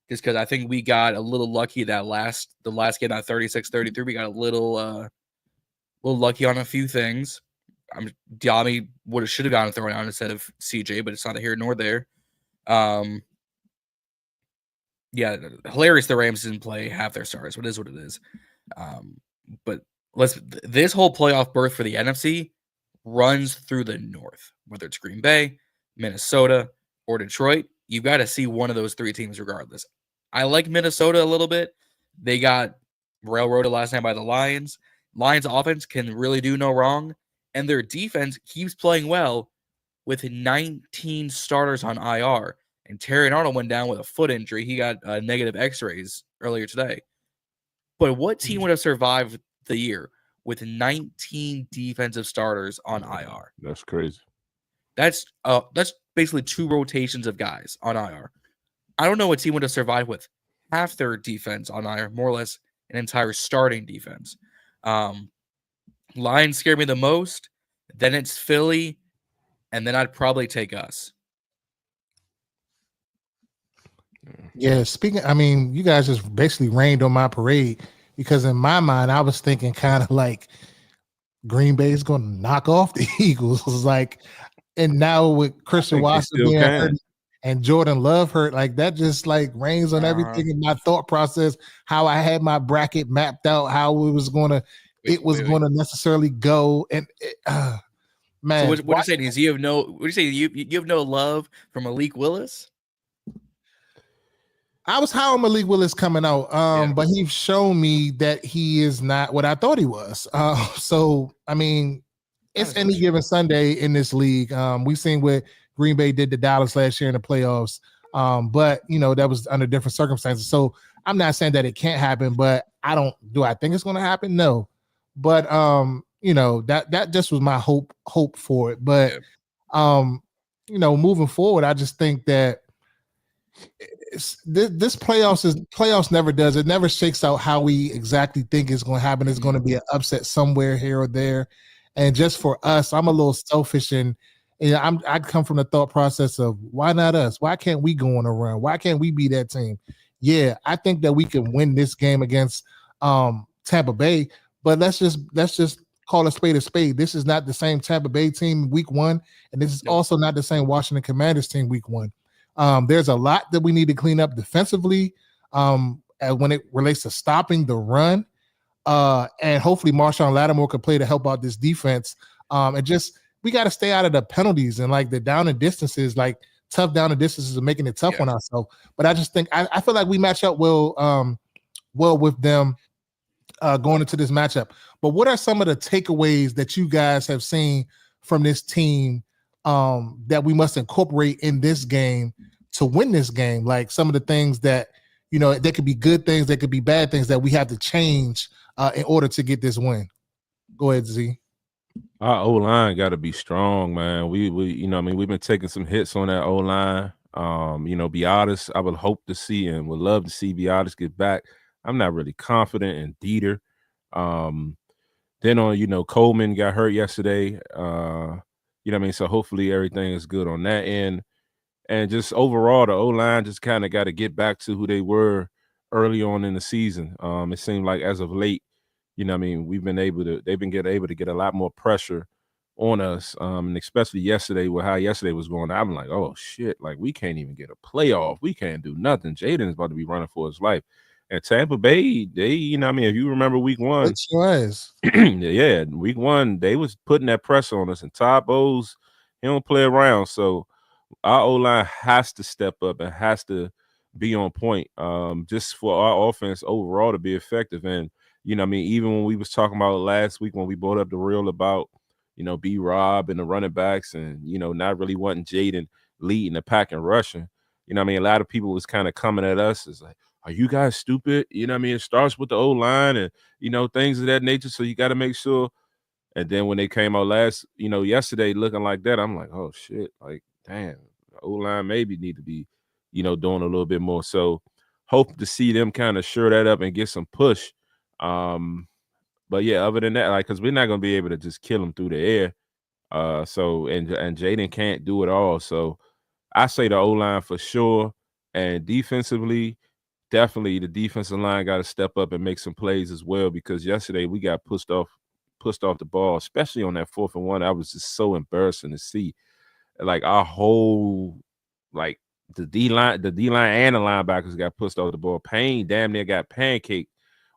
Just because I think we got a little lucky the last game, that 36-33. We got a little lucky on a few things. Diami should have gotten thrown out instead of CJ, but it's not here nor there. Hilarious the Rams didn't play half their stars. What it is. But this whole playoff berth for the NFC runs through the North, whether it's Green Bay, Minnesota, or Detroit. You've got to see one of those 3 teams regardless. I like Minnesota a little bit. They got railroaded last night by the Lions. Lions offense can really do no wrong, and their defense keeps playing well with 19 starters on IR. And Terry Arnold went down with a foot injury. He got negative x-rays earlier today. But what team would have survived the year with 19 defensive starters on IR? That's crazy. That's basically 2 rotations of guys on IR. I don't know what team would have survived with half their defense on IR, more or less an entire starting defense. Lions scare me the most. Then it's Philly, and then I'd probably take us. Yeah, I mean, you guys just basically rained on my parade because in my mind, I was thinking kind of like Green Bay is going to knock off the Eagles. And now with Christian Watson being hurt and Jordan Love hurt, like that just like rains on everything in my thought process, how I had my bracket mapped out, how it was going to necessarily go. And man, so what you're saying is you have no love for Malik Willis? I was high on Malik Willis coming out, but he's shown me that he is not what I thought he was. So, I mean, it's any given Sunday in this league. We've seen what Green Bay did to Dallas last year in the playoffs, but, that was under different circumstances. So I'm not saying that it can't happen, but do I think it's going to happen? No. But, that just was my hope for it. But, moving forward, I just think that this playoffs never does. It never shakes out how we exactly think it's going to happen. It's going to be an upset somewhere here or there. And just for us, I'm a little selfish, and I come from the thought process of why not us? Why can't we go on a run? Why can't we be that team? Yeah, I think that we can win this game against Tampa Bay, but let's just call a spade a spade. This is not the same Tampa Bay team week 1, and this is also not the same Washington Commanders team week 1. There's a lot that we need to clean up defensively when it relates to stopping the run. And hopefully Marshawn Lattimore could play to help out this defense. We got to stay out of the penalties and like the down and distances, like tough down and distances are making it tough on ourselves. But I just think I feel like we match up well with them going into this matchup. But what are some of the takeaways that you guys have seen from this team that we must incorporate in this game to win this game? Like some of the things that, there could be good things, there could be bad things that we have to change in order to get this win. Go ahead, Z. Our O-line got to be strong, man. We we've been taking some hits on that O-line. Be honest, I would hope to see and would love to see Biotis get back. I'm not really confident in Dieter. Then on, Coleman got hurt yesterday. So hopefully everything is good on that end. And just overall, the O-line just kind of got to get back to who they were early on in the season. It seemed like as of late, they've been able to get a lot more pressure on us. And especially yesterday with how yesterday was going, I'm like, oh shit, like we can't even get a playoff. We can't do nothing. Jaden's about to be running for his life. And Tampa Bay, they, if you remember week 1, yeah, week 1, they was putting that pressure on us. And Todd Bowles, he don't play around. So our O-line has to step up and has to be on point just for our offense overall to be effective. And, even when we was talking about last week when we brought up the reel about, B-Rob and the running backs and, not really wanting Jaden leading the pack and rushing, a lot of people was kind of coming at us as like, are you guys stupid? It starts with the O-line and, things of that nature. So you got to make sure. And then when they came out yesterday looking like that, I'm like, oh shit, like, damn, the O-line maybe need to be, doing a little bit more. So hope to see them kind of shore that up and get some push. But yeah, other than that, like, because we're not going to be able to just kill them through the air. And Jaden can't do it all. So I say the O-line for sure. And defensively, definitely the defensive line got to step up and make some plays as well, because yesterday we got pushed off the ball, especially on that 4th and 1. I was just so embarrassing to see. Like our whole, like the D-line and the linebackers got pushed off the ball. Payne damn near got pancaked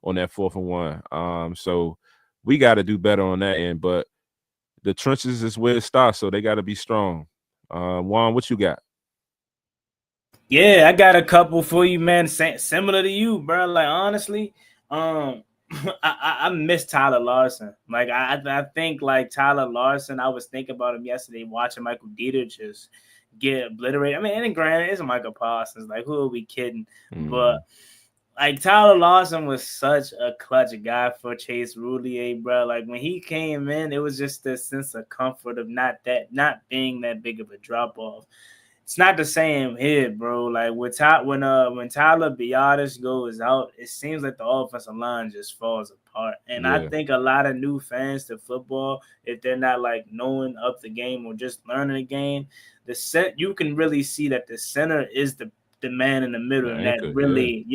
on that 4th and 1. So we got to do better on that end. But the trenches is where it starts, so they got to be strong. Juan, what you got? Yeah, I got a couple for you, man. Similar to you, bro. Like honestly, I miss Tyler Larson. Like I think like Tyler Larson. I was thinking about him yesterday, watching Michael Dieter just get obliterated. I mean, and granted, it's Michael Parsons. Like, who are we kidding? But like Tyler Larson was such a clutch guy for Chase Roulier, bro. Like when he came in, it was just this sense of comfort of not being that big of a drop off. It's not the same here, bro. Like when Tyler Biotis goes out, it seems like the offensive line just falls apart. And I think a lot of new fans to football, if they're not like knowing up the game or just learning the game, you can really see that the center is the man in the middle, and that really,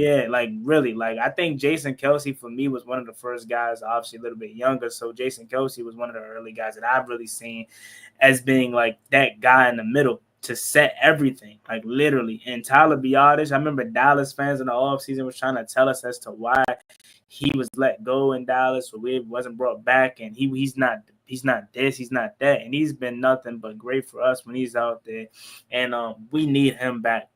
like I think Jason Kelce for me was one of the first guys, obviously a little bit younger. So Jason Kelce was one of the early guys that I've really seen as being like that guy in the middle to set everything, like literally. And Tyler Biotis, I remember Dallas fans in the offseason was trying to tell us as to why he was let go in Dallas, or it wasn't brought back, and he's not this, he's not that, and he's been nothing but great for us when he's out there, and we need him back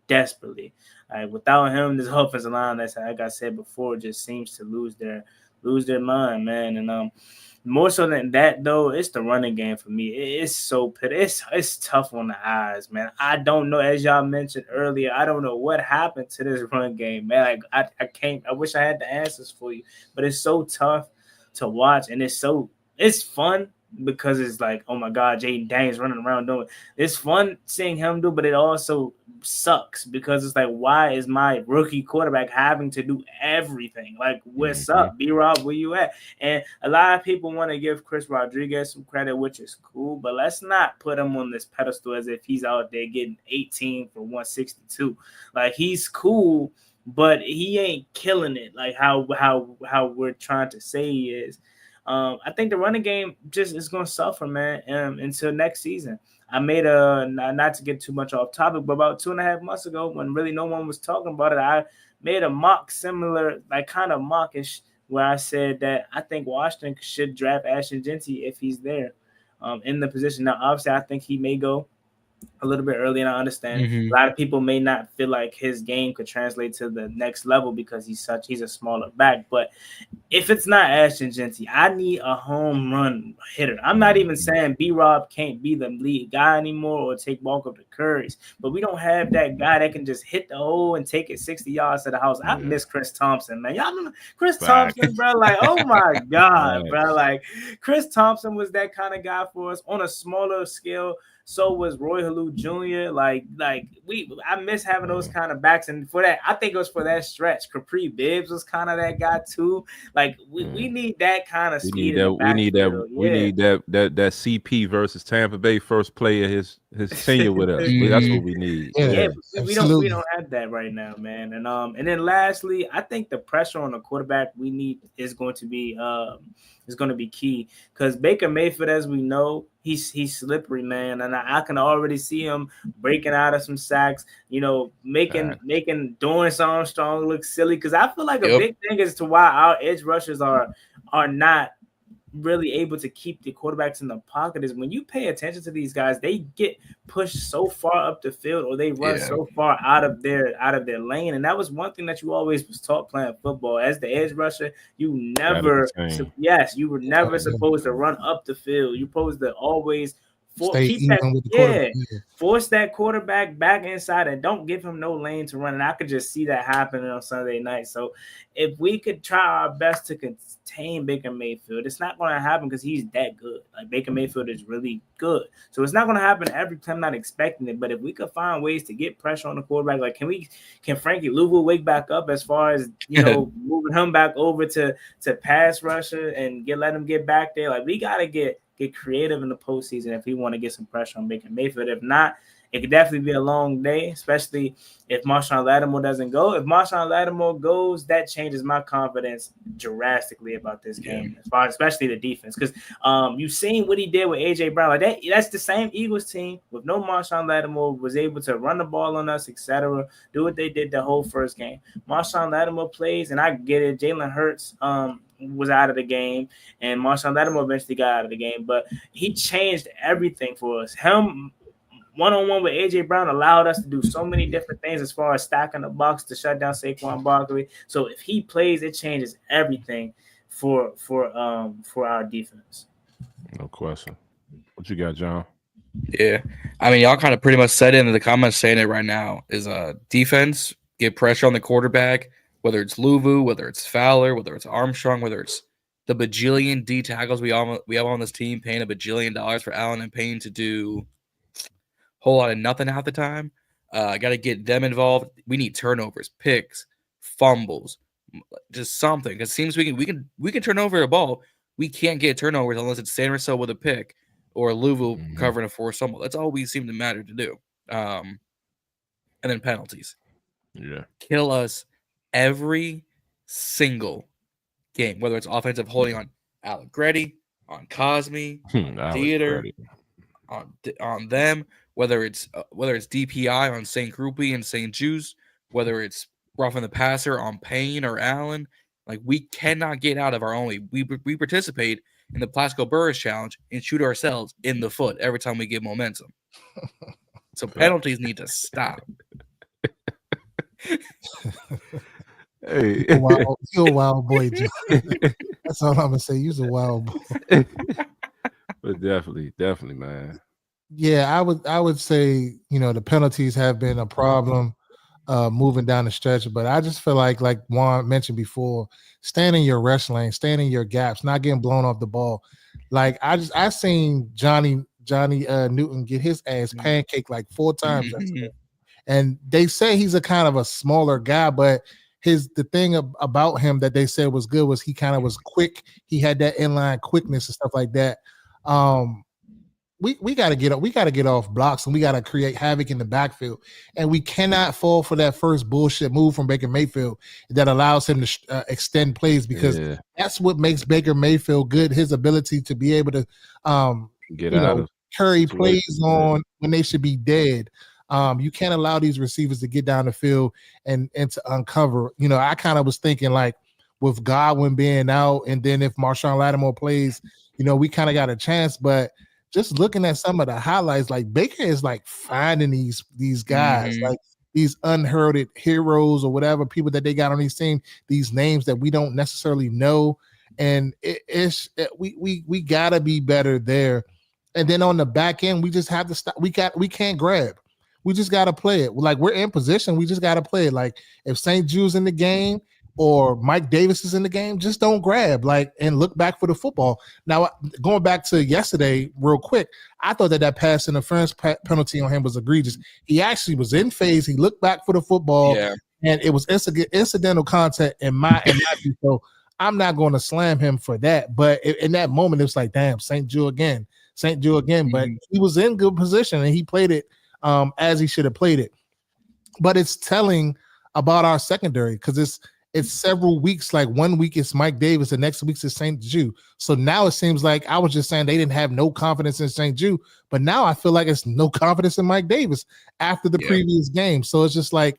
desperately. Like without him, this offensive line, that's like I said before, just seems to lose their mind, man. And more so than that, though, it's the running game for me. It's tough on the eyes, man. I don't know, as y'all mentioned earlier, I don't know what happened to this run game, man. Like I wish I had the answers for you, but it's so tough to watch, and it's fun because it's like, oh my God, Jaden Daniels running around doing it. It's fun seeing him do, but it also sucks because it's like, why is my rookie quarterback having to do everything? Like, what's up, B-Rob? Where you at? And a lot of people want to give Chris Rodriguez some credit, which is cool, but let's not put him on this pedestal as if he's out there getting 18 for 162. Like, he's cool, but he ain't killing it like how we're trying to say he is. I think the running game just is going to suffer, man, until next season. I made not to get too much off topic, but about 2.5 months ago, when really no one was talking about it, I made a mock similar, like kind of mockish, where I said that I think Washington should draft Ashton Jeanty if he's there in the position. Now, obviously, I think he may go a little bit early, and I understand a lot of people may not feel like his game could translate to the next level because he's a smaller back. But if it's not Ashton Genty, I need a home run hitter. I'm not even saying B-Rob can't be the lead guy anymore or take walk up the Currys, but we don't have that guy that can just hit the hole and take it 60 yards to the house. I miss Chris Thompson, man. Y'all remember Chris Thompson, bro? Like, oh my God, bro. Like, Chris Thompson was that kind of guy for us on a smaller scale. So was Roy Halou Jr. I miss having those kind of backs, and for that, I think it was for that stretch. Capri Bibbs was kind of that guy too. Like we need that kind of speed. We need that CP versus Tampa Bay first play of his tenure with us. That's what we need. We don't have that right now, man. And then lastly, I think the pressure on the quarterback we need is going to be key, because Baker Mayfield, as we know, he's slippery, man, and I can already see him breaking out of some sacks, making Dorrance Armstrong look silly, because I feel like a big thing as to why our edge rushers are not really able to keep the quarterbacks in the pocket is when you pay attention to these guys, they get pushed so far up the field or they run so far out of their lane. And that was one thing that you always was taught playing football. As the edge rusher, you were never supposed to run up the field. You're supposed to always force that quarterback back inside and don't give him no lane to run. And I could just see that happening on Sunday night. So if we could try our best to contain Baker Mayfield, it's not going to happen because he's that good. Like, Baker Mayfield is really good. So it's not going to happen every time. I'm not expecting it. But if we could find ways to get pressure on the quarterback, like can Frankie Louisville wake back up as far as, moving him back over to pass rusher and let him get back there? Like, we got to get creative in the postseason if we want to get some pressure on Baker Mayfield. If not, it could definitely be a long day, especially if Marshawn Lattimore doesn't go. If Marshawn Lattimore goes, that changes my confidence drastically about this game, especially the defense. Because you've seen what he did with A.J. Brown. Like that's the same Eagles team with no Marshawn Lattimore, was able to run the ball on us, etc., do what they did the whole first game. Marshawn Lattimore plays, and I get it, Jalen Hurts was out of the game, and Marshawn Lattimore eventually got out of the game, but he changed everything for us. Him one-on-one with A.J. Brown allowed us to do so many different things as far as stacking the box to shut down Saquon Barkley. So if he plays, it changes everything for our defense. No question. What you got, John? Yeah. I mean, y'all kind of pretty much said it in the comments, saying it right now, is defense, get pressure on the quarterback, whether it's Louvu, whether it's Fowler, whether it's Armstrong, whether it's the bajillion D tackles we have on this team, paying $1 bajillion for Allen and Payne to do a whole lot of nothing half the time. Got to get them involved. We need turnovers, picks, fumbles, just something. Because it seems we can turn over a ball. We can't get turnovers unless it's Sanderson with a pick or Louvu covering a forced fumble. That's all we seem to matter to do. And then penalties. Yeah, kill us every single game, whether it's offensive holding on Allegretti, on Cosme, on Theater, on them, whether it's DPI on St. Groupie and St. Juice, whether it's roughing the passer on Payne or Allen. Like, we cannot get out of our own. We participate in the Plaxico Burris challenge and shoot ourselves in the foot every time we get momentum. So penalties need to stop. Hey, you're a wild boy, John. That's all I'm gonna say. You're a wild boy. But definitely, man. Yeah, I would say, the penalties have been a problem moving down the stretch, but I just feel like Juan mentioned before, stand in your rush lane, stand in your gaps, not getting blown off the ball. Like, I seen Johnny Newton get his ass pancaked like 4 times. And they say he's a kind of a smaller guy, but the thing about him that they said was good was he kind of was quick. He had that inline quickness and stuff like that. We got to get off blocks, and we got to create havoc in the backfield. And we cannot fall for that first bullshit move from Baker Mayfield that allows him to extend plays, because that's what makes Baker Mayfield good. His ability to be able to get out of carry plays on when they should be dead. You can't allow these receivers to get down the field and to uncover. I kind of was thinking, like, with Godwin being out, and then if Marshawn Lattimore plays, we kind of got a chance. But just looking at some of the highlights, like Baker is like finding these guys, like these unheralded heroes or whatever, people that they got on these teams, these names that we don't necessarily know. And we gotta be better there. And then on the back end, we just have to stop. We can't grab. We just gotta play it. Like, we're in position. We just gotta play it. Like, if St. Jude's in the game or Mike Davis is in the game, just don't grab, like, and look back for the football. Now, going back to yesterday real quick, I thought that pass interference penalty on him was egregious. He actually was in phase. He looked back for the football, and it was incidental contact in my view. So I'm not going to slam him for that. But in that moment, it was like, damn, St. Jude again. But he was in good position, and he played it as he should have played it. But it's telling about our secondary, because it's several weeks. Like, 1 week it's Mike Davis, the next week it's St. Jude. So now it seems like, I was just saying they didn't have no confidence in St. Jude, but now I feel like it's no confidence in Mike Davis after the previous game. So it's just like,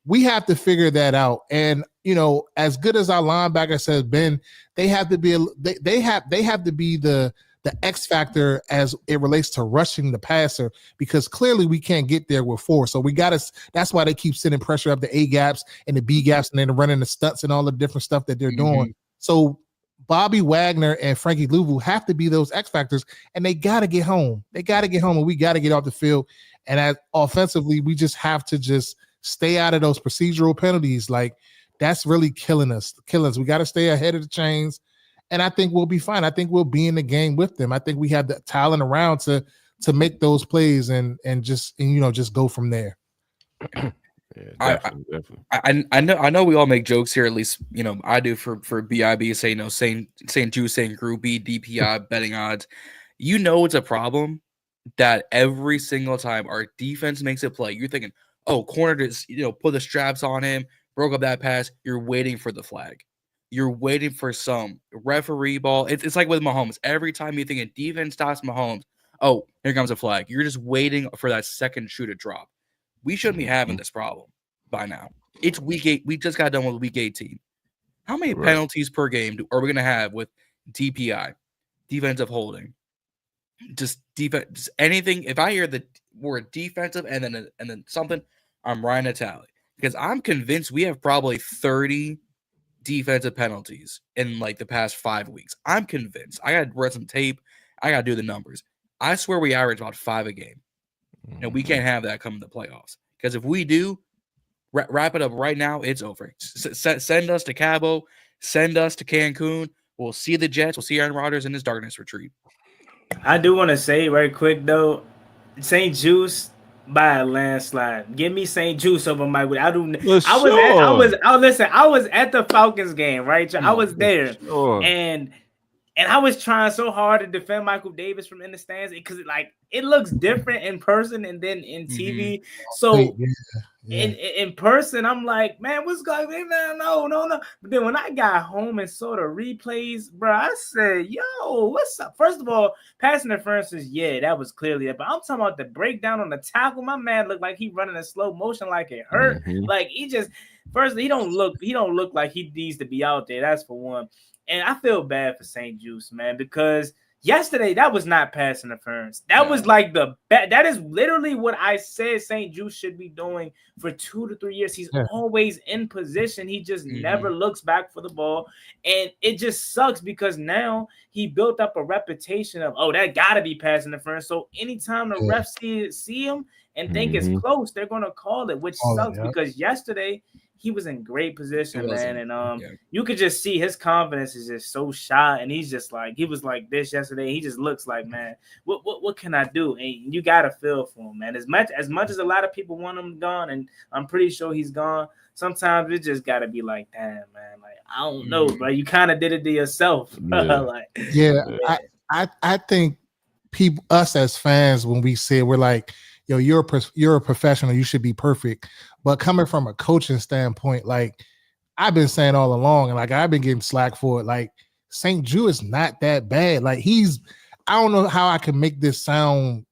we have to figure that out. And, you know, as good as our linebackers has been, they have to be they have to be the X factor as it relates to rushing the passer, because clearly we can't get there with 4. So we got to, that's why they keep sending pressure up the A gaps and the B gaps, and then running the stunts and all the different stuff that they're doing. So Bobby Wagner and Frankie Louvu have to be those X factors, and they got to get home. And we got to get off the field. And offensively, we just have to just stay out of those procedural penalties. Like, that's really killing us. We got to stay ahead of the chains. And I think we'll be fine. I think we'll be in the game with them. I think we have the talent around to make those plays and just go from there. Yeah, definitely. I know we all make jokes here. At least, you know, I do for BIB, say, you know, St. Jude, saying Group B, DPI, betting odds. You know, it's a problem that every single time our defense makes a play, you're thinking, oh, corner just, you know, put the straps on him, broke up that pass. You're waiting for the flag. You're waiting for some referee ball. It's like with Mahomes. Every time you think a defense stops Mahomes, oh, here comes a flag. You're just waiting for that second shoe to drop. We shouldn't be having this problem by now. It's week 8. We just got done with week 18. How many penalties per game are we going to have with DPI, defensive holding? Just defense, just anything. If I hear the word defensive and then something, I'm writing a tally, because I'm convinced we have probably 30 defensive penalties in like the past 5 weeks. I'm convinced. I got to read some tape. I got to do the numbers. I swear we average about 5 a game. And we can't have that come in the playoffs, because if we do, wrap it up right now, it's over. Send us to Cabo. Send us to Cancun. We'll see the Jets. We'll see Aaron Rodgers in his darkness retreat. I do want to say right quick, though, St. Juice by a landslide. Give me St. Juice over Mike. I was at the Falcons game, right? I was there, and I was trying so hard to defend Michael Davis from in the stands, because it looks different in person and then in TV. So in person, I'm like, man, what's going on? No. But then when I got home and saw the replays, bro, I said, yo, what's up? First of all, pass interferences, that was clearly it. But I'm talking about the breakdown on the tackle. My man looked like he running in slow motion, like it hurt. Like, he don't look like he needs to be out there. That's for one. And I feel bad for St. Juice, man, because yesterday that was not pass interference. That was like that is literally what I said St. Juice should be doing for 2 to 3 years. He's always in position. He just never looks back for the ball. And it just sucks, because now he built up a reputation of, oh, that gotta be pass interference. So anytime the refs see him and think it's close, they're gonna call it, which sucks, because yesterday he was in great position, man. And you could just see his confidence is just so shot. And he's just like, he was like this yesterday. He just looks like, man, what can I do? And you got to feel for him, man. As much as a lot of people want him gone, and I'm pretty sure he's gone, sometimes it just got to be like, damn, man, like, I don't know, bro. You kind of did it to yourself. I think us as fans, when we say, we're like, yo, you're a professional, you should be perfect. But coming from a coaching standpoint, like I've been saying all along, and like I've been getting slack for it, like St. Jude is not that bad. Like I don't know how I can make this sound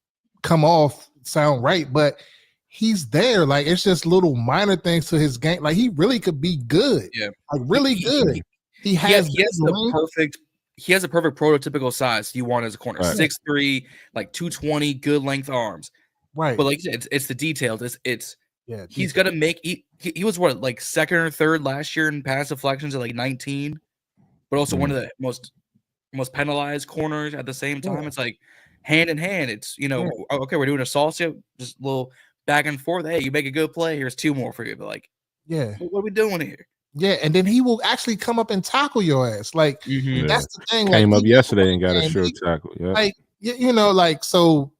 right, but he's there. Like, it's just little minor things to his game. Like, he really could be good. Yeah, like really good. He has he has a perfect prototypical size you want as a corner. Right. 6'3", like 220, good length arms. Right. But like you said, it's the details. It's yeah. he's gonna make he was what, like second or third last year in pass deflections at like 19, but also one of the most penalized corners at the same time. Yeah. It's like hand in hand. It's okay, we're doing a salsa, just a little back and forth. Hey, you make a good play, here's 2 more for you. But like, yeah. what are we doing here? Yeah, and then he will actually come up and tackle your ass. Like that's the thing. Came like, up yesterday and got a sure tackle. Yeah, like like so.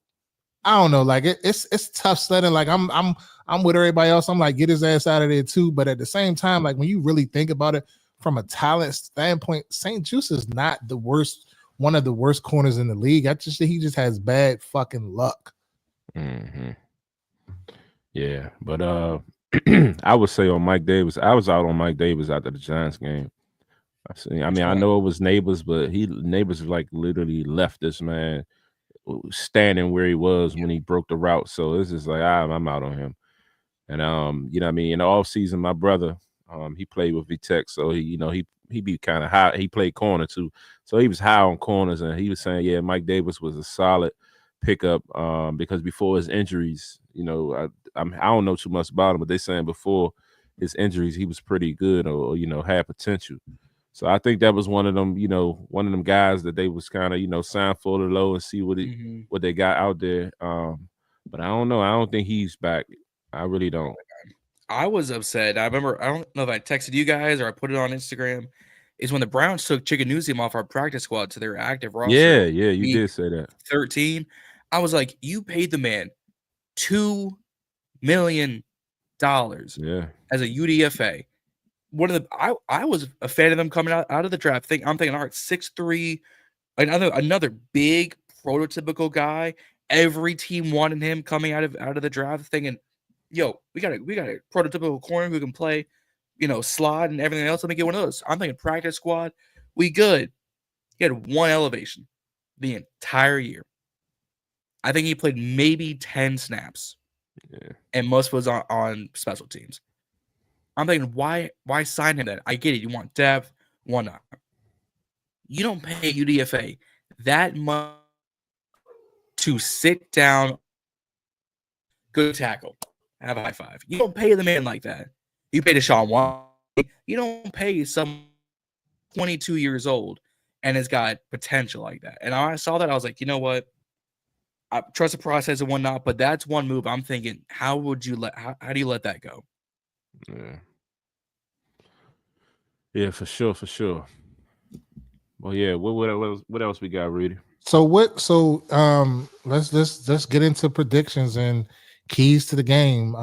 I don't know. Like it's tough sledding. Like I'm with everybody else. I'm like, get his ass out of there too. But at the same time, like when you really think about it from a talent standpoint, St. Juice is not the worst, one of the worst corners in the league. I just think he just has bad fucking luck. Yeah, but I would say on Mike Davis. I was out on Mike Davis after the Giants game. I mean, I know it was Neighbors, but Neighbors like literally left this man standing where he was when he broke the route. So it's just like I'm out on him. And you know what I mean? In the offseason, my brother, he played with VTech, so he be kind of high. He played corner too. So he was high on corners, and he was saying, yeah, Mike Davis was a solid pickup because before his injuries, I don't know too much about him, but they saying before his injuries, he was pretty good or had potential. So I think that was one of them guys that they was kind of, sign for the low and see what they got out there. But I don't know. I don't think he's back. I really don't. I was upset. I remember, I don't know if I texted you guys or I put it on Instagram, is when the Browns took Chickenuzzi off our practice squad to their active roster. Yeah, you did say that. 13. I was like, you paid the man $2 million as a UDFA. One of the I was a fan of them coming out of the draft. I'm thinking, all right, 6'3", another big prototypical guy. Every team wanted him coming out of the draft, thinking, yo, we got a prototypical corner who can play, slot and everything else. Let me get one of those. I'm thinking practice squad, we good. He had one elevation the entire year. I think he played maybe 10 snaps, and most was on special teams. I'm thinking, why sign him then? I get it. You want depth, not. You don't pay UDFA that much to sit down, good tackle, have a high five. You don't pay the man like that. You pay Deshaun Watson. You don't pay some 22 years old and has got potential like that. And I saw that, I was like, you know what? I trust the process and whatnot, but that's one move. I'm thinking, how do you let that go? Yeah, for sure. Well, yeah. What else we got, Reedie? So let's get into predictions and keys to the game.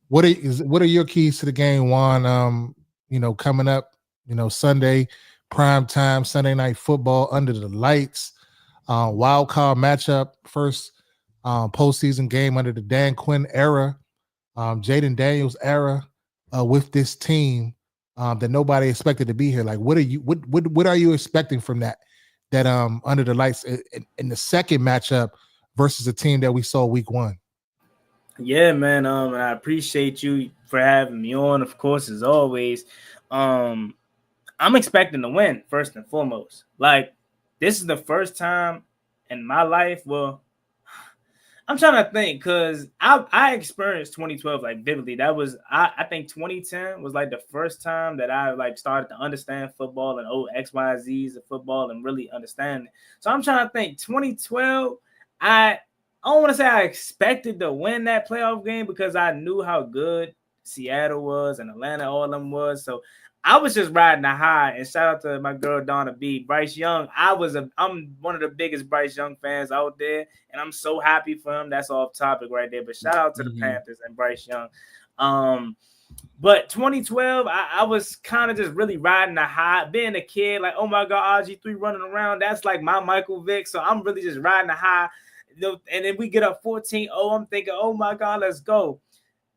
What are your keys to the game, Juan? Coming up, Sunday, prime time, Sunday night football under the lights, wildcard matchup, first postseason game under the Dan Quinn era, Jaden Daniels era, with this team that nobody expected to be here. Like, what are you expecting from that under the lights in the second matchup versus a team that we saw week 1? Yeah, man. And I appreciate you for having me on, of course, as always. I'm expecting to win first and foremost. Like, this is the first time in my life. Well, I'm trying to think because I experienced 2012 like vividly. That was I think 2010 was like the first time that I like started to understand football and X, Y, Z's of football and really understand it. So I'm trying to think 2012. I don't want to say I expected to win that playoff game because I knew how good Seattle was and Atlanta, all of them was. So I was just riding the high. And shout out to my girl Donna B, Bryce Young. I'm one of the biggest Bryce Young fans out there, and I'm so happy for him. That's off topic right there. But shout out to the Panthers and Bryce Young. But 2012, I was kind of just really riding the high, being a kid, like, oh my God, RG3 running around. That's like my Michael Vick. So I'm really just riding the high. And then we get up 14-0. I'm thinking, oh my God, let's go.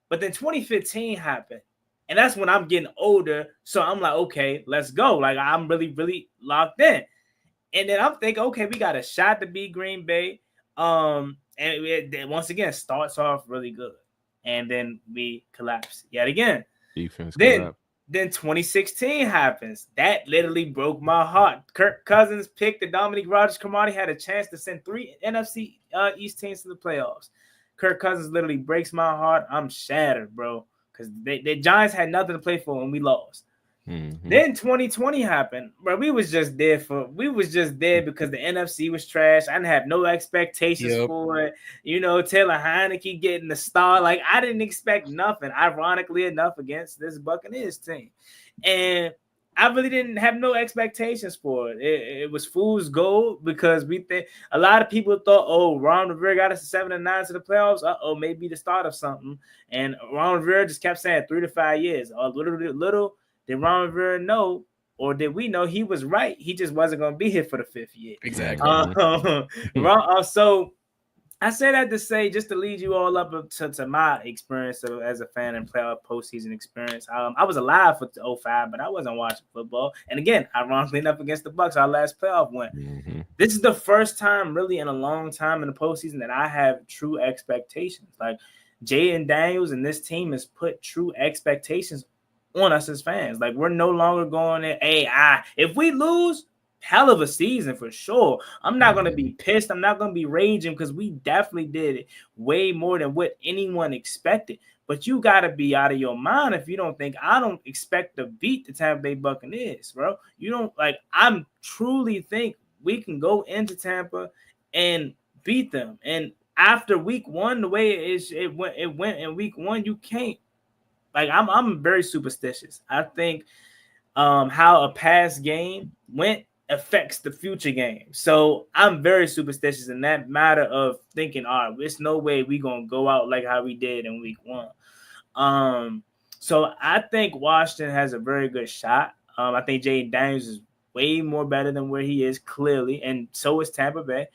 But then 2015 happened. And that's when I'm getting older. So I'm like, okay, let's go. Like, I'm really, really locked in. And then I'm thinking, okay, we got a shot to beat Green Bay. And it once again starts off really good. And then we collapse yet again. Defense then collapse. Then 2016 happens. That literally broke my heart. Kirk Cousins picked the Dominique Rodgers-Cromartie, had a chance to send 3 NFC East teams to the playoffs. Kirk Cousins literally breaks my heart. I'm shattered, bro, because the Giants had nothing to play for when we lost. Mm-hmm. Then 2020 happened, bro. We was just there because the NFC was trash. I didn't have no expectations for it. You know, Taylor Heineke getting the star. Like, I didn't expect nothing, ironically enough, against this Buccaneers team. And I really didn't have no expectations for it. It was fool's gold because we think a lot of people thought, oh, Ron Rivera got us 7-9 to the playoffs. Maybe the start of something. And Ron Rivera just kept saying 3 to 5 years. Little did Ron Rivera know, or did we know he was right? He just wasn't going to be here for the 5th year. Exactly. So I say that to say, just to lead you all up to my experience as a fan and playoff postseason experience. I was alive for 2005, but I wasn't watching football. And again, ironically enough, against the Bucs, our last playoff win. Mm-hmm. This is the first time really in a long time in the postseason that I have true expectations. Like, Jaden Daniels and this team has put true expectations on us as fans. Like, we're no longer going there, if we lose, hell of a season for sure. I'm not going to be pissed. I'm not going to be raging because we definitely did it way more than what anyone expected. But you got to be out of your mind if you don't think I don't expect to beat the Tampa Bay Buccaneers, bro. You don't, like, I truly think we can go into Tampa and beat them. And after week 1, the way it went in week 1, you can't. Like, I'm very superstitious. I think how a past game went affects the future game. So I'm very superstitious in that matter of thinking, all right, there's no way we're going to go out like how we did in week 1. So I think Washington has a very good shot. I think Jaden Daniels is way more better than where he is, clearly, and so is Tampa Bay.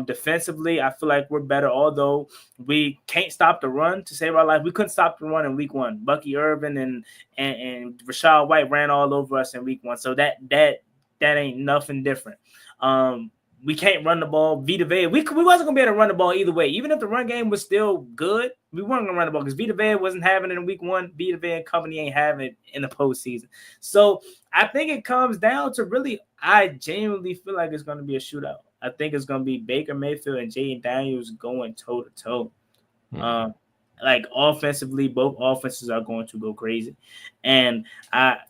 Defensively, I feel like we're better, although we can't stop the run to save our life. We couldn't stop the run in week 1. Bucky Irvin and Rashad White ran all over us in week 1. So that ain't nothing different. We can't run the ball. Vita Vea, we wasn't gonna be able to run the ball either way. Even if the run game was still good, we weren't gonna run the ball because Vita Vea wasn't having it in week 1. Vita Vea and company ain't having it in the postseason. So I think it comes down to really, I genuinely feel like it's gonna be a shootout. I think it's going to be Baker Mayfield and Jaden Daniels going toe-to-toe. Like, offensively, both offenses are going to go crazy. And I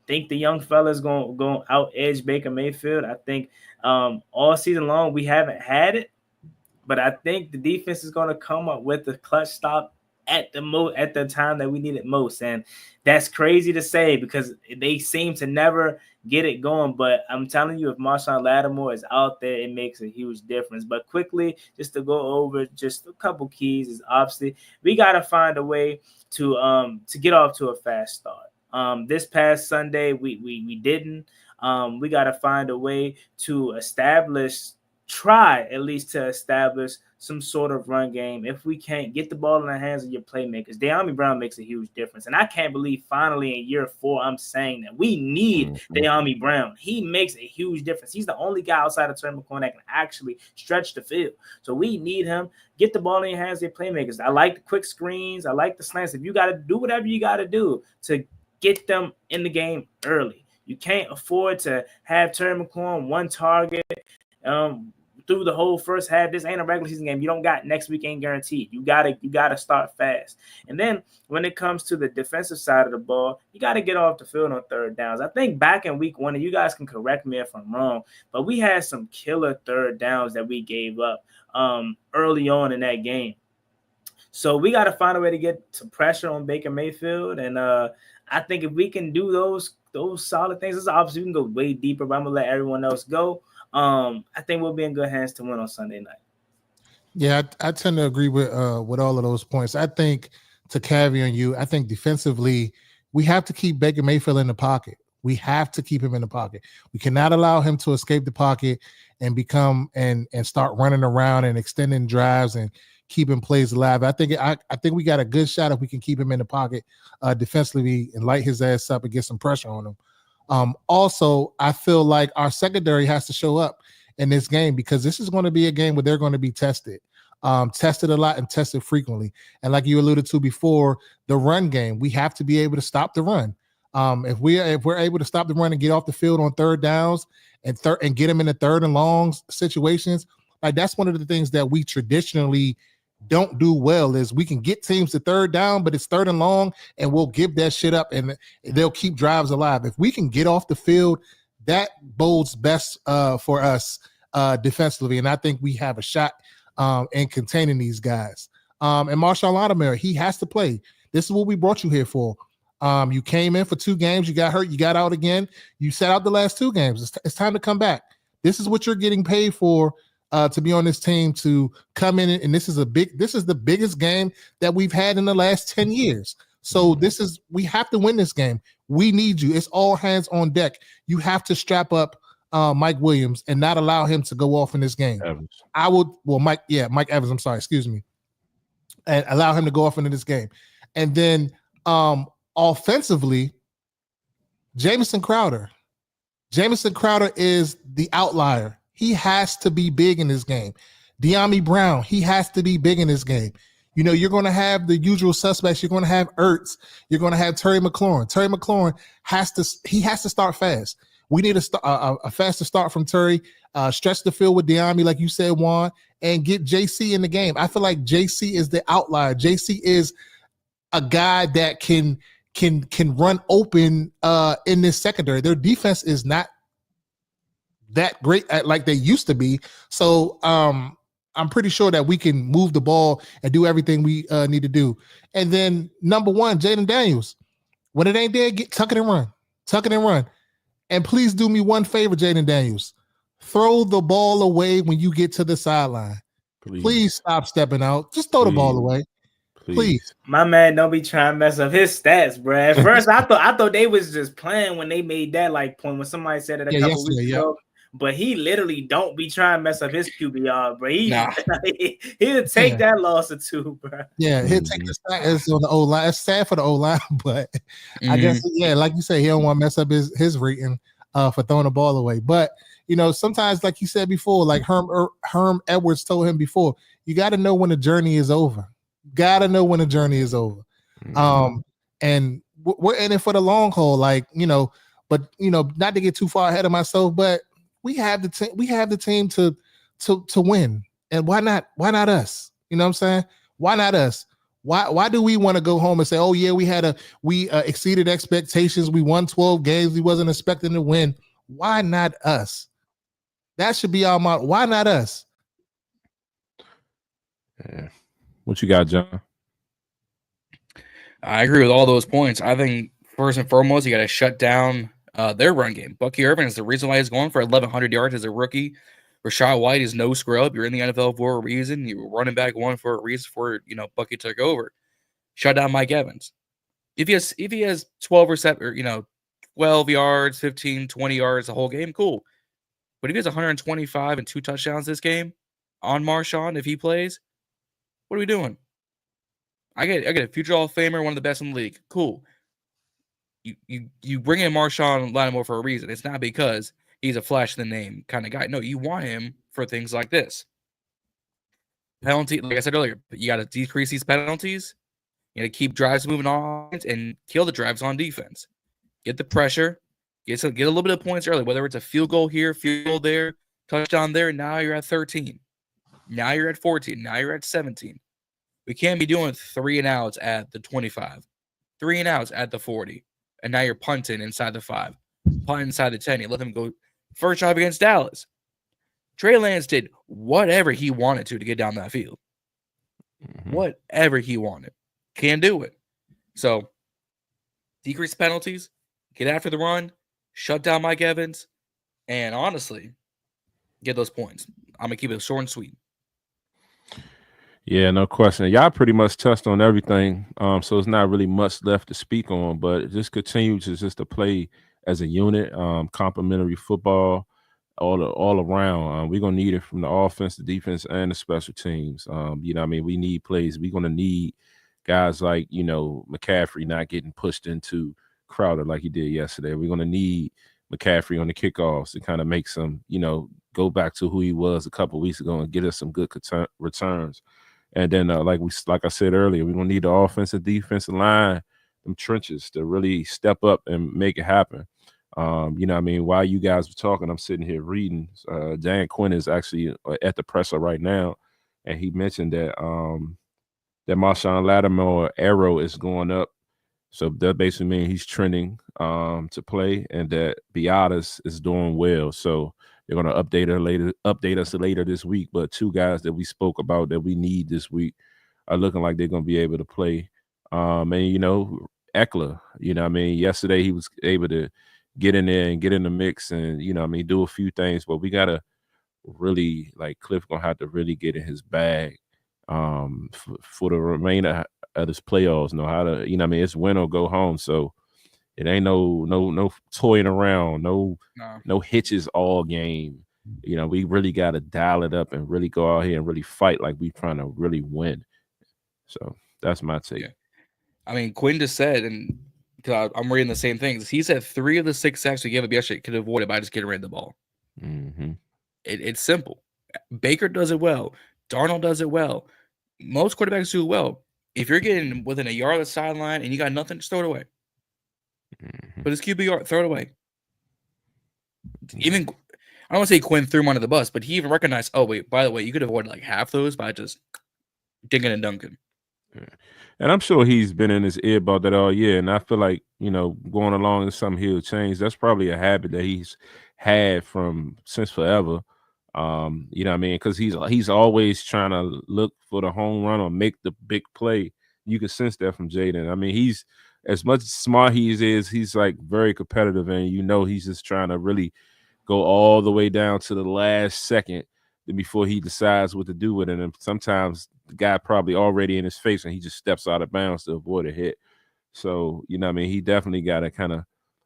think the young fella is going to out-edge Baker Mayfield. I think all season long we haven't had it, but I think the defense is going to come up with the clutch stop at the time that we need it most. And that's crazy to say because they seem to never get it going. But I'm telling you, if Marshawn Lattimore is out there, it makes a huge difference. But quickly, just to go over just a couple keys, is obviously we got to find a way to get off to a fast start. This past Sunday, we didn't. We got to find a way to try at least to establish some sort of run game. If we can't, get the ball in the hands of your playmakers. De'Ami Brown makes a huge difference. And I can't believe finally in year 4 I'm saying that we need De'Ami Brown. He makes a huge difference. He's the only guy outside of Terry McLaurin that can actually stretch the field. So we need him. Get the ball in your hands of your playmakers. I like the quick screens. I like the slants. If you got to do whatever you got to do to get them in the game early. You can't afford to have Terry McLaurin one target through the whole first half. This ain't a regular season game. You don't got next week ain't guaranteed. You gotta start fast. And then when it comes to the defensive side of the ball, you got to get off the field on third downs. I think back in week 1, and you guys can correct me if I'm wrong, but we had some killer third downs that we gave up early on in that game. So we got to find a way to get some pressure on Baker Mayfield. And I think if we can do those solid things, obviously we can go way deeper, but I'm gonna let everyone else go. I think we'll be in good hands to win on Sunday night. Yeah, I tend to agree with all of those points. I think, to caveat you, I think defensively we have to keep Baker Mayfield in the pocket. We have to keep him in the pocket. We cannot allow him to escape the pocket and become and start running around and extending drives and keeping plays alive. I think we got a good shot if we can keep him in the pocket defensively and light his ass up and get some pressure on him. Also, I feel like our secondary has to show up in this game because this is going to be a game where they're going to be tested a lot and tested frequently. And like you alluded to before, the run game, we have to be able to stop the run. If we're able to stop the run and get off the field on third downs and get them in the third and long situations, like that's one of the things that we traditionally don't do well is we can get teams to third down, but it's third and long, and we'll give that shit up and they'll keep drives alive. If we can get off the field, that bodes best for us defensively, and I think we have a shot in containing these guys. And Marshawn Lattimore, he has to play. This is what we brought you here for. You came in for 2 games, you got hurt, you got out again. You sat out the last 2 games. It's time to come back. This is what you're getting paid for to be on this team, to come in, and this is the biggest game that we've had in the last 10 years. So we have to win this game. We need you. It's all hands on deck. You have to strap up Mike Williams and not allow him to go off in this game. Mike Evans, I'm sorry, excuse me. And allow him to go off into this game. And then offensively, Jamison Crowder. Jamison Crowder is the outlier. He has to be big in this game. De'Ami Brown, he has to be big in this game. You know, you're going to have the usual suspects. You're going to have Ertz. You're going to have Terry McLaurin. Terry McLaurin has to start fast. We need a faster start from Terry. Stretch the field with De'Ami, like you said, Juan, and get JC in the game. I feel like JC is the outlier. JC is a guy that can run open in this secondary. Their defense is not that great like they used to be. So I'm pretty sure that we can move the ball and do everything we need to do. And then number 1, Jaden Daniels. When it ain't there, tuck it and run. Tuck it and run. And please do me one favor, Jaden Daniels. Throw the ball away when you get to the sideline. Please stop stepping out. Just throw the ball away. Please. My man don't be trying to mess up his stats, bro. At first, I thought they was just playing when they made that point when somebody said it a couple weeks ago. But he literally don't be trying to mess up his QBR, bro. He'll take that loss or 2, bro. Yeah, he'll take the stats on the O-line. It's sad for the O-line, but I guess, like you say, he don't want to mess up his rating for throwing the ball away. But, you know, sometimes, like you said before, like Herm Edwards told him before, you got to know when the journey is over. Got to know when the journey is over. And we're in it for the long haul, but, not to get too far ahead of myself, but we have the team to win. And why not us? You know what I'm saying? Why not us? Why do we want to go home and say, oh yeah, we exceeded expectations. We won 12 games. We wasn't expecting to win. Why not us? That should be our motto. Why not us? Yeah. What you got, John? I agree with all those points. I think first and foremost, you got to shut down their run game. Bucky Irvin is the reason why he's going for 1,100 yards as a rookie. Rashad White is no scrub. You're in the NFL for a reason. You were running back 1 for a reason before Bucky took over. Shut down Mike Evans. If he has 12 or 12 yards, 15, 20 yards the whole game, cool. But if he has 125 and 2 touchdowns this game on Marshawn, if he plays, what are we doing? I get a future Hall of Famer, one of the best in the league. Cool. You bring in Marshawn Lattimore for a reason. It's not because he's a flash in the name kind of guy. No, you want him for things like this. Penalty, like I said earlier, you got to decrease these penalties. You got to keep drives moving on and kill the drives on defense. Get the pressure. Get a little bit of points early, whether it's a field goal here, field goal there, touchdown there. Now you're at 13. Now you're at 14. Now you're at 17. We can't be doing 3 and outs at the 25, 3 and outs at the 40. And now you're punting inside the 5, punting inside the 10. You let them go first drive against Dallas. Trey Lance did whatever he wanted to get down that field. Whatever he wanted. Can't do it. So, decrease penalties, get after the run, shut down Mike Evans, and honestly, get those points. I'm going to keep it short and sweet. Yeah, no question. Y'all pretty much touched on everything, so it's not really much left to speak on, but just continue to play as a unit, complementary football all around. We're going to need it from the offense, the defense, and the special teams. We need plays. We're going to need guys like, McCaffrey not getting pushed into Crowder like he did yesterday. We're going to need McCaffrey on the kickoffs to kind of make some, go back to who he was a couple of weeks ago and get us some good returns. And then, like I said earlier, we're going to need the offensive defensive line trenches to really step up and make it happen. You know what I mean? While you guys were talking, I'm sitting here reading. Dan Quinn is actually at the presser right now, and he mentioned that that Marshawn Lattimore arrow is going up. So that basically means he's trending to play, and that Beatas is doing well. So they're going to update us later this week. But two guys that we spoke about that we need this week are looking like they're going to be able to play. And Eckler, I mean, yesterday he was able to get in there and get in the mix, and do a few things. But we gotta really, like, Cliff gonna have to really get in his bag for the remainder of this playoffs. Know how to, it's win or go home. So it ain't no toying around, no hitches all game. We really gotta dial it up and really go out here and really fight like we trying to really win. So that's my take. Yeah. I mean, Quinn just said, and I'm reading the same things. He said 3 of the 6 sacks we gave up yesterday could avoid it by just getting rid of the ball. Mm-hmm. It's simple. Baker does it well. Darnold does it well. Most quarterbacks do it well. If you're getting within a yard of the sideline and you got nothing, just throw it away. Mm-hmm. But his QB, throw it away. Even, I don't want to say Quinn threw him under the bus, but he even recognized, oh, wait, by the way, you could avoid like half those by just dinking and dunking. Yeah. And I'm sure he's been in his ear about that all year. And I feel like, going along is something he'll change. That's probably a habit that he's had since forever. You know what I mean? Because he's always trying to look for the home run or make the big play. You can sense that from Jaden. I mean, he's, as much smart he is, he's like very competitive, and he's just trying to really go all the way down to the last second before he decides what to do with it. And sometimes the guy probably already in his face and he just steps out of bounds to avoid a hit. So, he definitely got to kind of,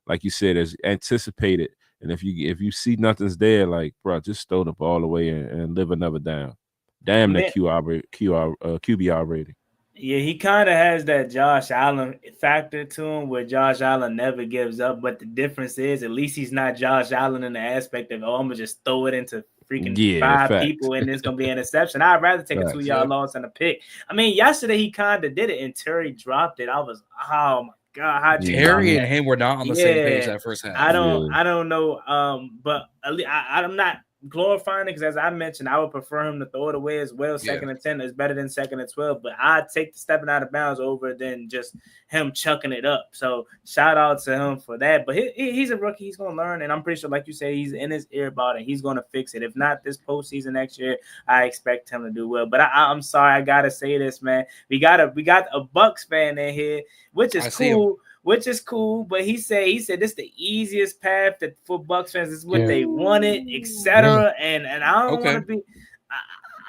like you said, is anticipate it. And if you see nothing's there, like, bro, just throw the ball away and live another down. Damn that QBR rating. Yeah, he kind of has that Josh Allen factor to him where Josh Allen never gives up. But the difference is, at least he's not Josh Allen in the aspect of, I'm going to just throw it into freaking 5 people and it's going to be an interception. I'd rather take a 2-yard loss and a pick. I mean, yesterday he kind of did it and Terry dropped it. I was, oh my God, how'd you Terry and him were not on the same page that first half. I don't know. But I'm not glorifying it because, as I mentioned, I would prefer him to throw it away as well. 2nd and 10 is better than 2nd and 12, but I'd take the stepping out of bounds over than just him chucking it up. So shout out to him for that. But he's a rookie. He's going to learn, and I'm pretty sure, like you say, he's in his ear about it. He's going to fix it. If not this postseason next year, I expect him to do well. But I'm sorry, I got to say this, man. We got a Bucs fan in here, which is cool. Which is cool, but he said this is the easiest path that for Bucs fans. This is what they wanted, etc. And I don't want to be.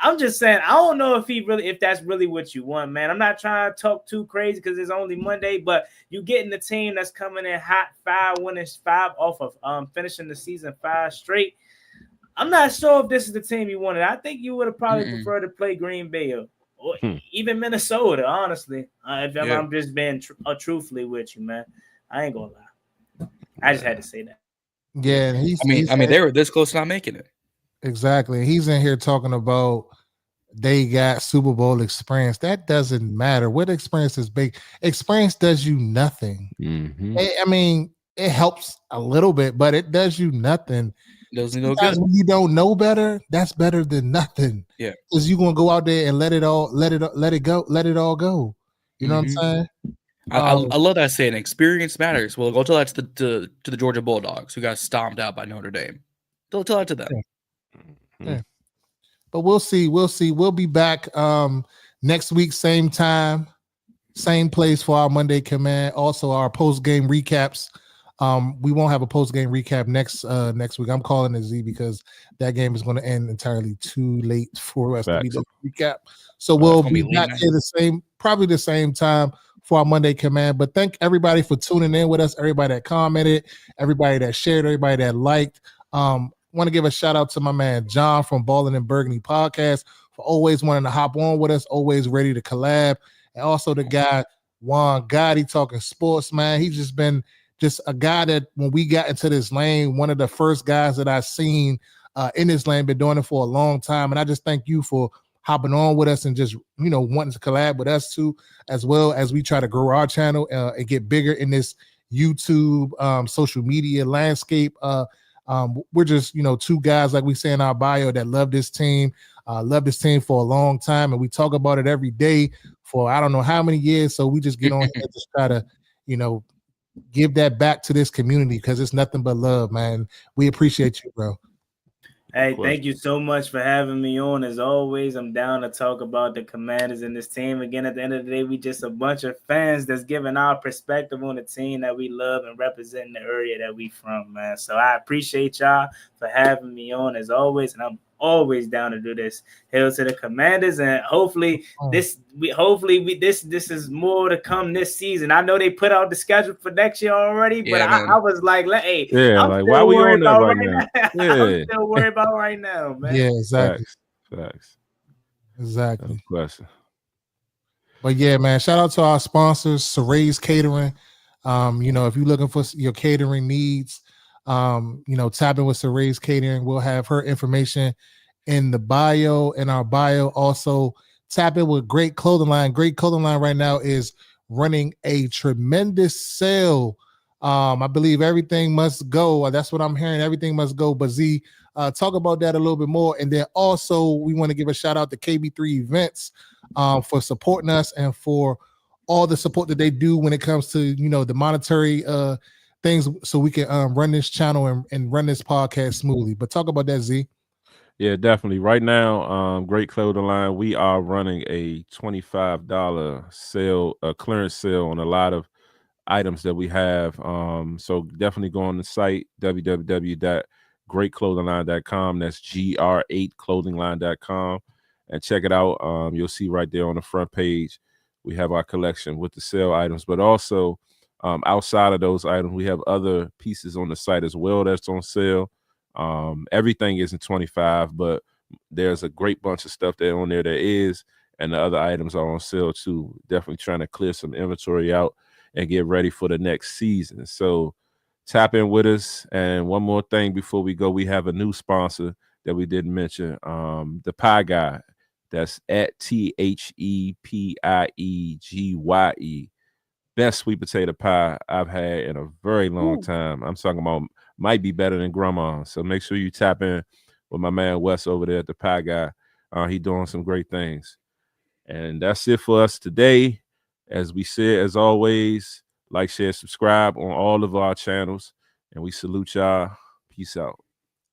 I'm just saying I don't know if that's really what you want, man. I'm not trying to talk too crazy because it's only Monday, but you getting the team that's coming in hot, 5 winners, 5 off of finishing the season 5 straight. I'm not sure if this is the team you wanted. I think you would have probably preferred to play Green Bay or even Minnesota, honestly. I'm just being truthfully with you, man. I ain't gonna lie. I just had to say that. Yeah, and they were this close to not making it. Exactly. He's in here talking about they got Super Bowl experience. That doesn't matter. What experience is big? Experience does you nothing. Mm-hmm. I mean, it helps a little bit, but it does you nothing. Doesn't know good. When you don't know better, that's better than nothing. Yeah, because you're gonna go out there and let it all go. You know what I'm saying? I love that saying. Experience matters. Well, go tell that to the Georgia Bulldogs who got stomped out by Notre Dame. Tell that to them. Yeah. But we'll see. We'll be back next week, same time, same place for our Monday Command. Also, our post game recaps. We won't have a post-game recap next week. I'm calling it Z because that game is going to end entirely too late for us to be the recap. So we'll be back here probably the same time for our Monday Command. But thank everybody for tuning in with us, everybody that commented, everybody that shared, everybody that liked. Want to give a shout out to my man John from Ballin and Burgundy podcast for always wanting to hop on with us, always ready to collab. And also the guy Juan Gotti Talking Sports, man. He's just been a guy that when we got into this lane, one of the first guys that I seen in this lane, been doing it for a long time. And I just thank you for hopping on with us and just, wanting to collab with us too, as well as we try to grow our channel and get bigger in this YouTube social media landscape. We're just, two guys, like we say in our bio, that love this team for a long time. And we talk about it every day for I don't know how many years. So we just get on here and just try to, give that back to this community because it's nothing but love, man. We appreciate you, bro. Hey, thank you so much for having me on. As always, I'm down to talk about the Commanders and this team. Again, at the end of the day, we just a bunch of fans that's giving our perspective on the team that we love and representing the area that we from, man. So I appreciate y'all for having me on as always, and I'm always down to do this. Hail to the Commanders, and hopefully this is more to come this season. I know they put out the schedule for next year already, but I was like, hey, I'm like still why we worried on that about right now? Yeah. I'm still worried about right now, man. Yeah, exactly. Facts. Exactly. Question. But yeah, man, shout out to our sponsors, Saray's Catering. If you're looking for your catering needs, tap in with Saray's Catering. We'll have her information in the bio, in our bio. Also, tap in with Great Clothing Line. Great Clothing Line right now is running a tremendous sale. I believe everything must go. That's what I'm hearing. Everything must go. But Z, talk about that a little bit more. And then also, we want to give a shout out to KB3 Events for supporting us and for all the support that they do when it comes to, the monetary things so we can run this channel and run this podcast smoothly. But talk about that, Z. Yeah, definitely. Right now, Great Clothing Line, we are running a $25 sale, a clearance sale on a lot of items that we have. So definitely go on the site, www.greatclothingline.com. That's GR8clothingline.com, and check it out. You'll see right there on the front page, we have our collection with the sale items, but also outside of those items, we have other pieces on the site as well that's on sale. Everything isn't 25, but there's a great bunch of stuff that on there that is, and the other items are on sale too. Definitely trying to clear some inventory out and get ready for the next season. So tap in with us. And one more thing before we go, we have a new sponsor that we didn't mention, the Pie Guy. That's at THEPIEGYE. Best sweet potato pie I've had in a very long time. I'm talking about might be better than grandma. So make sure you tap in with my man Wes over there at the Pie Guy. He doing some great things. And that's it for us today. As we said, as always, like, share, subscribe on all of our channels. And we salute y'all. Peace out.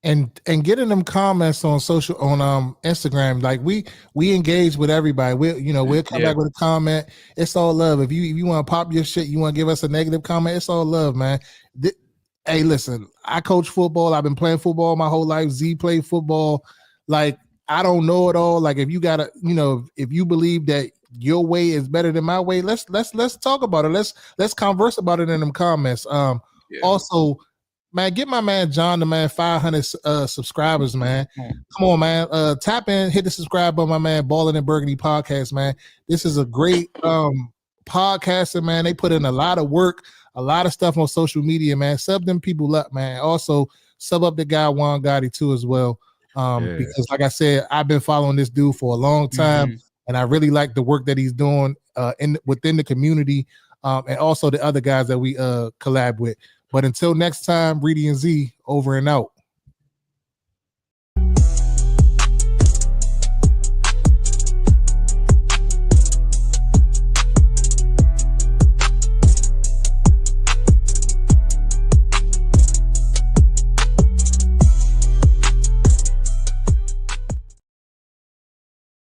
And getting them comments on Instagram, like we engage with everybody. We'll come back with a comment. It's all love. If you want to pop your shit, you want to give us a negative comment, it's all love, man. Hey, listen, I coach football. I've been playing football my whole life. Z played football. Like, I don't know it all. Like, if you gotta, if you believe that your way is better than my way, let's talk about it. Let's converse about it in them comments. Also, man, get my man John, the man, 500 subscribers, man. Come on, man. Tap in, hit the subscribe button, my man, Ballin and Burgundy podcast, man. This is a great podcaster, man. They put in a lot of work, a lot of stuff on social media, man. Sub them people up, man. Also, sub up the guy Juan Gotti too as well. Because like I said, I've been following this dude for a long time, and I really like the work that he's doing within the community, and also the other guys that we collab with. But until next time, Reedie Zee, over and out.